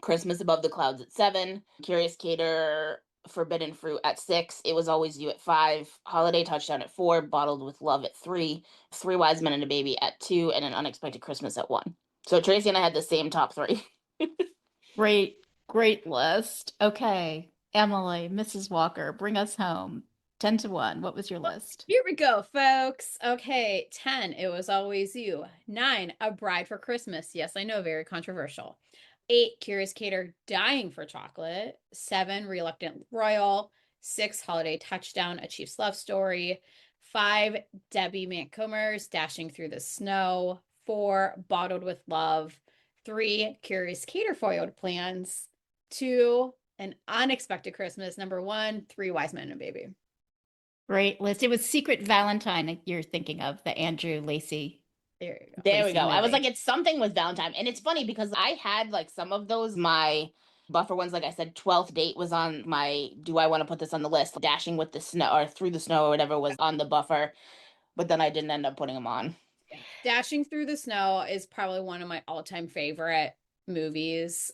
Christmas Above the Clouds at 7, Curious Cater, Forbidden Fruit at 6, It Was Always You at 5, Holiday Touchdown at 4, Bottled with Love at 3, Three Wise Men and a Baby at 2, and An Unexpected Christmas at 1. So Tracy and I had the same top 3. Great list. Okay, Emily, Mrs. Walker, bring us home. 10 to 1. What was your list? Here we go, folks. Okay, 10, It Was Always You. 9, A Bride for Christmas. Yes, I know, very controversial. 8, Curious Cater, Dying for Chocolate. 7, Reluctant Royal. 6, Holiday Touchdown, A Chief's Love Story. 5, Debbie Montgomery's Dashing Through the Snow. 4, Bottled with Love. 3, Curious Cater, Foiled Plans. 2, An Unexpected Christmas. Number 1, Three Wise Men and a Baby. Great list. It was Secret Valentine you're thinking of, the Andrew Lacey. There you go. There we Lacey go. I was movie. like, it's something with Valentine. And it's funny because I had like some of those, my buffer ones, like I said, 12th Date was on my, do I want to put this on the list? Dashing with the Snow or Through the Snow or whatever was on the buffer. But then I didn't end up putting them on. Dashing Through the Snow is probably one of my all-time favorite movies.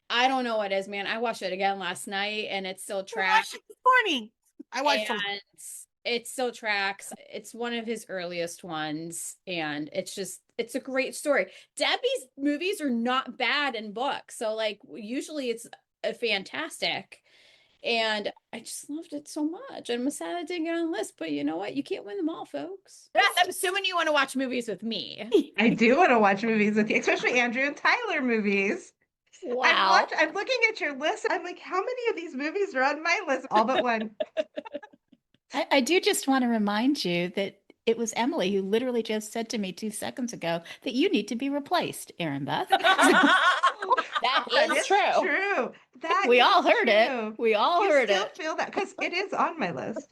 I don't know what it is, man. I watched it again last night and it still I tracks. watched it this morning. I watched And it still tracks. It's one of his earliest ones, and it's a great story. Debbie's movies are not bad in books, so like usually it's a fantastic. And I just loved it so much. I'm sad I didn't get on the list, but you know what? You can't win them all, folks. Yes, I'm assuming you want to watch movies with me. I do want to watch movies with you, especially Andrew and Tyler movies. Wow. I'm looking at your list. I'm like, how many of these movies are on my list? All but one. I do just want to remind you that it was Emily who literally just said to me 2 seconds ago that you need to be replaced, Erinbeth. That That is is true. true. That We is all heard it. true. We all You heard still it. feel that because it is on my list.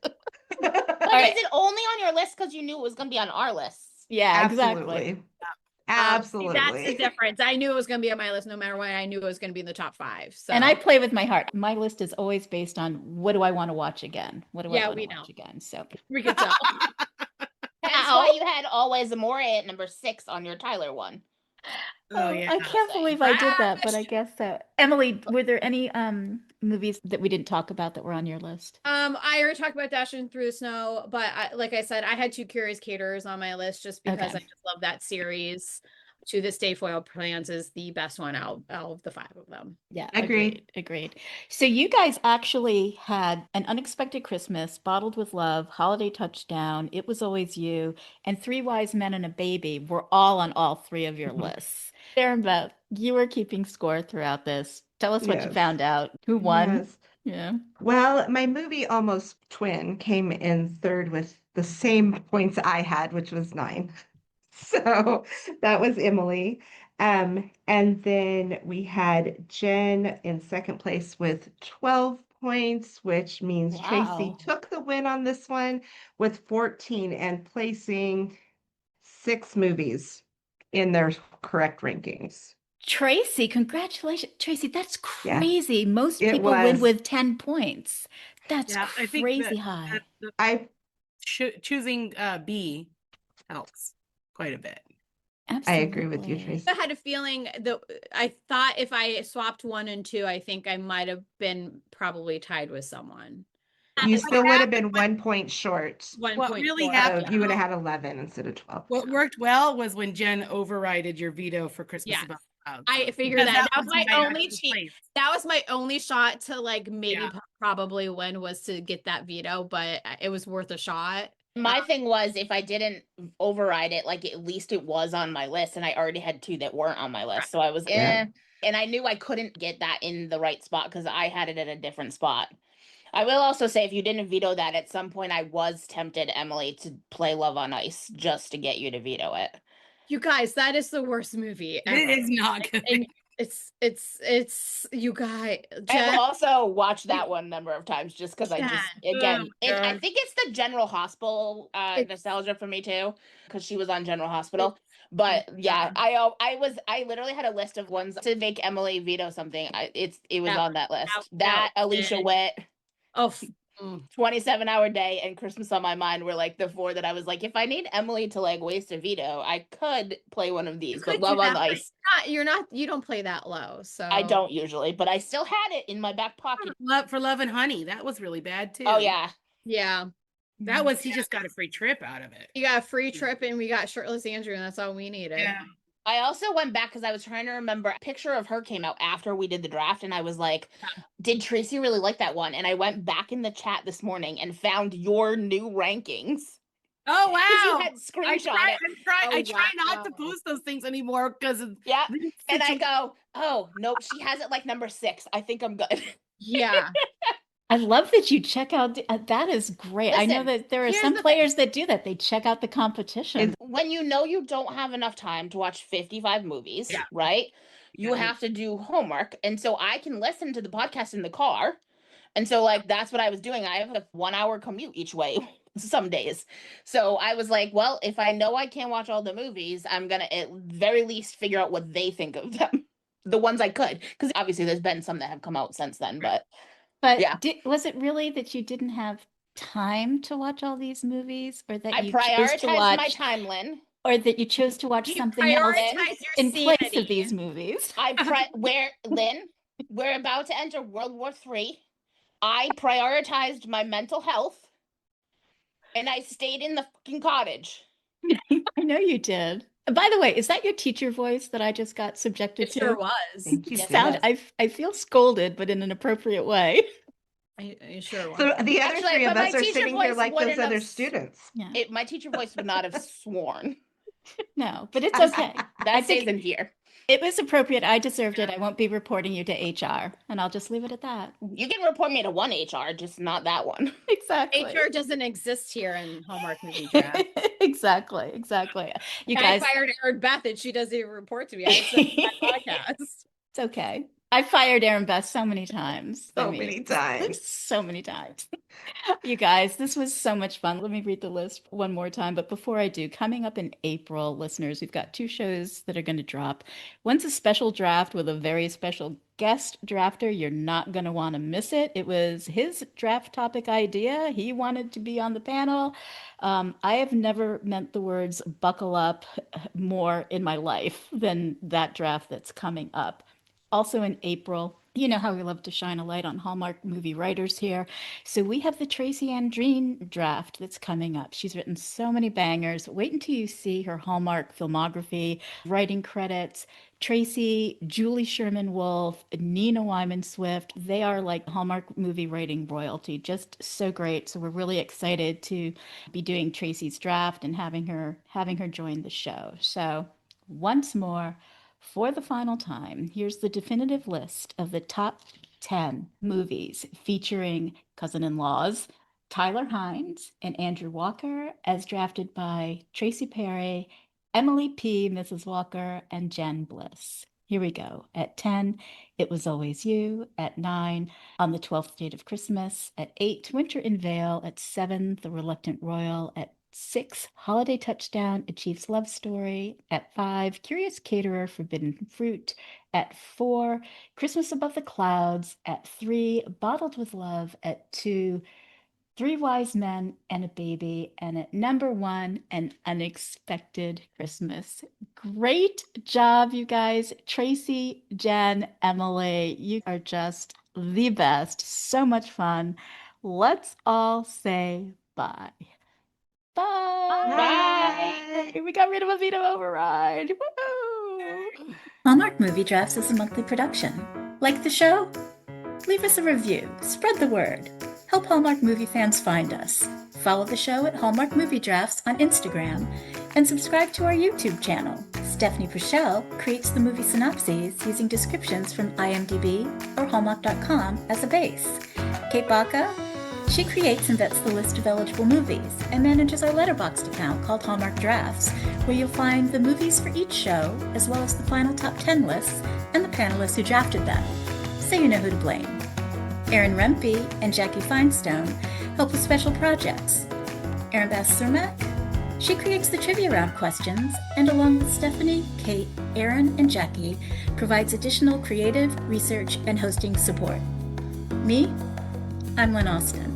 But right. is it only on your list because you knew it was going to be on our lists? Yeah, exactly. Absolutely. See, Absolutely. that's the difference. I knew it was going to be on my list no matter what. I knew it was going to be in the top 5. So And I play with my heart. My list is always based on what do I want to watch again? What do I Yeah, want we to know. watch again? So we could tell. That's why you had Always Amore at number 6 on your Tyler one. Oh yeah. I can't Say. believe I did that, but I guess so. Emily, were there any movies that we didn't talk about that were on your list? I already talked about Dashing Through the Snow, but like I said, I had Two Curious Caterers on my list just because Okay. I just love that series. To this day, Foiled Plans is the best one out of the 5 of them. Yeah, Agreed. agreed. So you guys actually had An Unexpected Christmas, Bottled with Love, Holiday Touchdown, It Was Always You, and Three Wise Men and a Baby were all on all 3 of your lists. Darren Beth, you were keeping score throughout this. Tell us what you Yes. found out. Who won? Yes. Yeah. Well, my movie Almost Twin came in third with the same points I had, which was 9. So that was Emily. And then we had Jen in second place with 12 points, which means Tracy Wow. took the win on this one with 14 and placing 6 movies in their correct rankings. Tracy, congratulations. Tracy, that's Yeah, crazy. Most it people win was. with 10 points. That's Yeah, I think crazy high. I choosing B helps quite a bit. agree with you, Absolutely. Tracy. I had a feeling that I thought if I swapped 1 and 2, I think I might have been probably tied with someone. You still would have been 1 point short. 1 What point really four. happened- You would have had 11 instead of 12. What worked well was when Jen overrided your veto for Christmas Yes. Above Clouds. I figured Because that was my my only actual cheat. place. That was my only shot to like maybe Yeah. probably win was to get that veto, but it was worth a shot. My thing was if I didn't override it, like at least it was on my list, and I already had 2 that weren't on my list. So I was Yeah. and I knew I couldn't get that in the right spot because I had it at a different spot. I will also say if you didn't veto that, at some point I was tempted, Emily, to play Love on Ice just to get you to veto it. You guys, that is the worst movie ever. It is not good. And it's you guys. I've also watched that one a number of times just because I just again Oh my I God. think it's the General Hospital nostalgia for me too because she was on General Hospital. But yeah, I literally had a list of ones to make Emily veto something. It was on that list. That Alicia Witt. Oh, 27-hour day and Christmas on My Mind were like the 4 that I was like, if I need Emily to like waste a veto, I could play one of these. But Love on Ice, you don't play that low, so I don't usually, but I still had it in my back pocket. For Love and Honey, that was really bad too. Oh yeah, Yeah, That was, he just got a free trip out of it. you got a free trip and we got shirtless Andrew, and that's all we needed. Yeah. I also went back because I was trying to remember. A picture of her came out after we did the draft, and I was like, did Tracy really like that one? And I went back in the chat this morning and found your new rankings. Oh wow! You had screenshot it. I try not to post those things anymore because Yeah, and I go, oh no, she has it like number 6. I think I'm good. Yeah. I love that you check out. That is great. I know Listen, that there are here's some the players that do that. They check out the competition. When you know you don't have enough time to watch 55 movies, right? You have to do homework. And so I can listen to the podcast in the car. And so like that's what I was doing. I have a 1-hour commute each way some days. So I was like, well, if I know I can't watch all the movies, I'm going to at very least figure out what they think of them. The ones I could. Because obviously there's been some that have come out since then. But yeah. Was it really that you didn't have time to watch all these movies, or that I you chose to prioritized watch, my time, Lynn. or that you chose to watch You something else prioritize your in place sanity. of these movies? Lynn, we're about to enter World War III. I prioritized my mental health, and I stayed in the fucking cottage. I know you did. By the way, is that your teacher voice that I just got subjected It to? sure was. Thank you, Yes, Jen. I feel scolded, but in an appropriate way. I sure was. So the other Actually, 3 of but my us are teacher sitting here voice like wouldn't those other have students. Yeah. My teacher voice would not have sworn. No, but it's okay. That I stays think in here. It was appropriate. I deserved it. I won't be reporting you to HR, and I'll just leave it at that. You can report me to one HR, just not that one. Exactly. HR doesn't exist here in Hallmark Movie Draft. Exactly. You guys, I fired Erinbeth and she doesn't even report to me. I said my podcast. it's okay. I fired Erinbeth so many times. So many times. So many times. You guys, this was so much fun. Let me read the list one more time. But before I do, coming up in April, listeners, we've got 2 shows that are going to drop. One's a special draft with a very special guest drafter. You're not going to want to miss it. It was his draft topic idea. He wanted to be on the panel. I have never meant the words buckle up more in my life than that draft that's coming up. Also in April, you know how we love to shine a light on Hallmark movie writers here. So we have the Tracy Andreen draft that's coming up. She's written so many bangers. Wait until you see her Hallmark filmography, writing credits. Tracy, Julie Sherman-Wolf, Nina Wyman-Swift, they are like Hallmark movie writing royalty. Just so great. So we're really excited to be doing Tracy's draft and having her join the show. So once more, for the final time, here's the definitive list of the top 10 movies featuring cousin-in-laws Tyler Hynes and Andrew Walker, as drafted by Tracy Parry, Emily P., Mrs. Walker, and Jen Bliss. Here we go. At 10, It Was Always You. At 9, On the 12th Date of Christmas. At 8, Winter in Vale. At 7, The Reluctant Royal. At 6, Holiday Touchdown, A Chief's Love Story. At 5, Curious Caterer, Forbidden Fruit. At 4, Christmas Above the Clouds. At 3, Bottled with Love. At 2, 3 Wise Men and a Baby. And at number 1, An Unexpected Christmas. Great job, you guys. Tracy, Jen, Emily, you are just the best. So much fun. Let's all say bye. Bye. We got rid of a veto override. Woo! Hallmark Movie Drafts is a monthly production. Like the show? Leave us a review. Spread the word. Help Hallmark movie fans find us. Follow the show at Hallmark Movie Drafts on Instagram and subscribe to our YouTube channel. Stephanie Pichelle creates the movie synopses using descriptions from IMDb or Hallmark.com as a base. Kate Baca, she creates and vets the list of eligible movies and manages our Letterboxd account called Hallmark Drafts, where you'll find the movies for each show, as well as the final top 10 lists and the panelists who drafted them, so you know who to blame. Erin Rempe and Jackie Finestone help with special projects. Erinbeth Cermak, she creates the trivia round questions and, along with Stephanie, Kate, Erin, and Jackie, provides additional creative, research, and hosting support. Me? I'm Lynn Austin.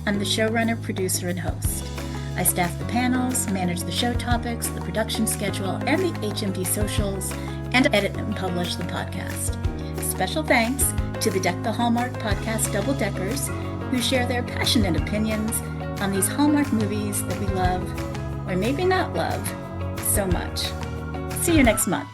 I'm the showrunner, producer, and host. I staff the panels, manage the show topics, the production schedule, and the HMD socials, and edit and publish the podcast. Special thanks to the Deck the Hallmark Podcast double-deckers who share their passionate opinions on these Hallmark movies that we love, or maybe not love, so much. See you next month.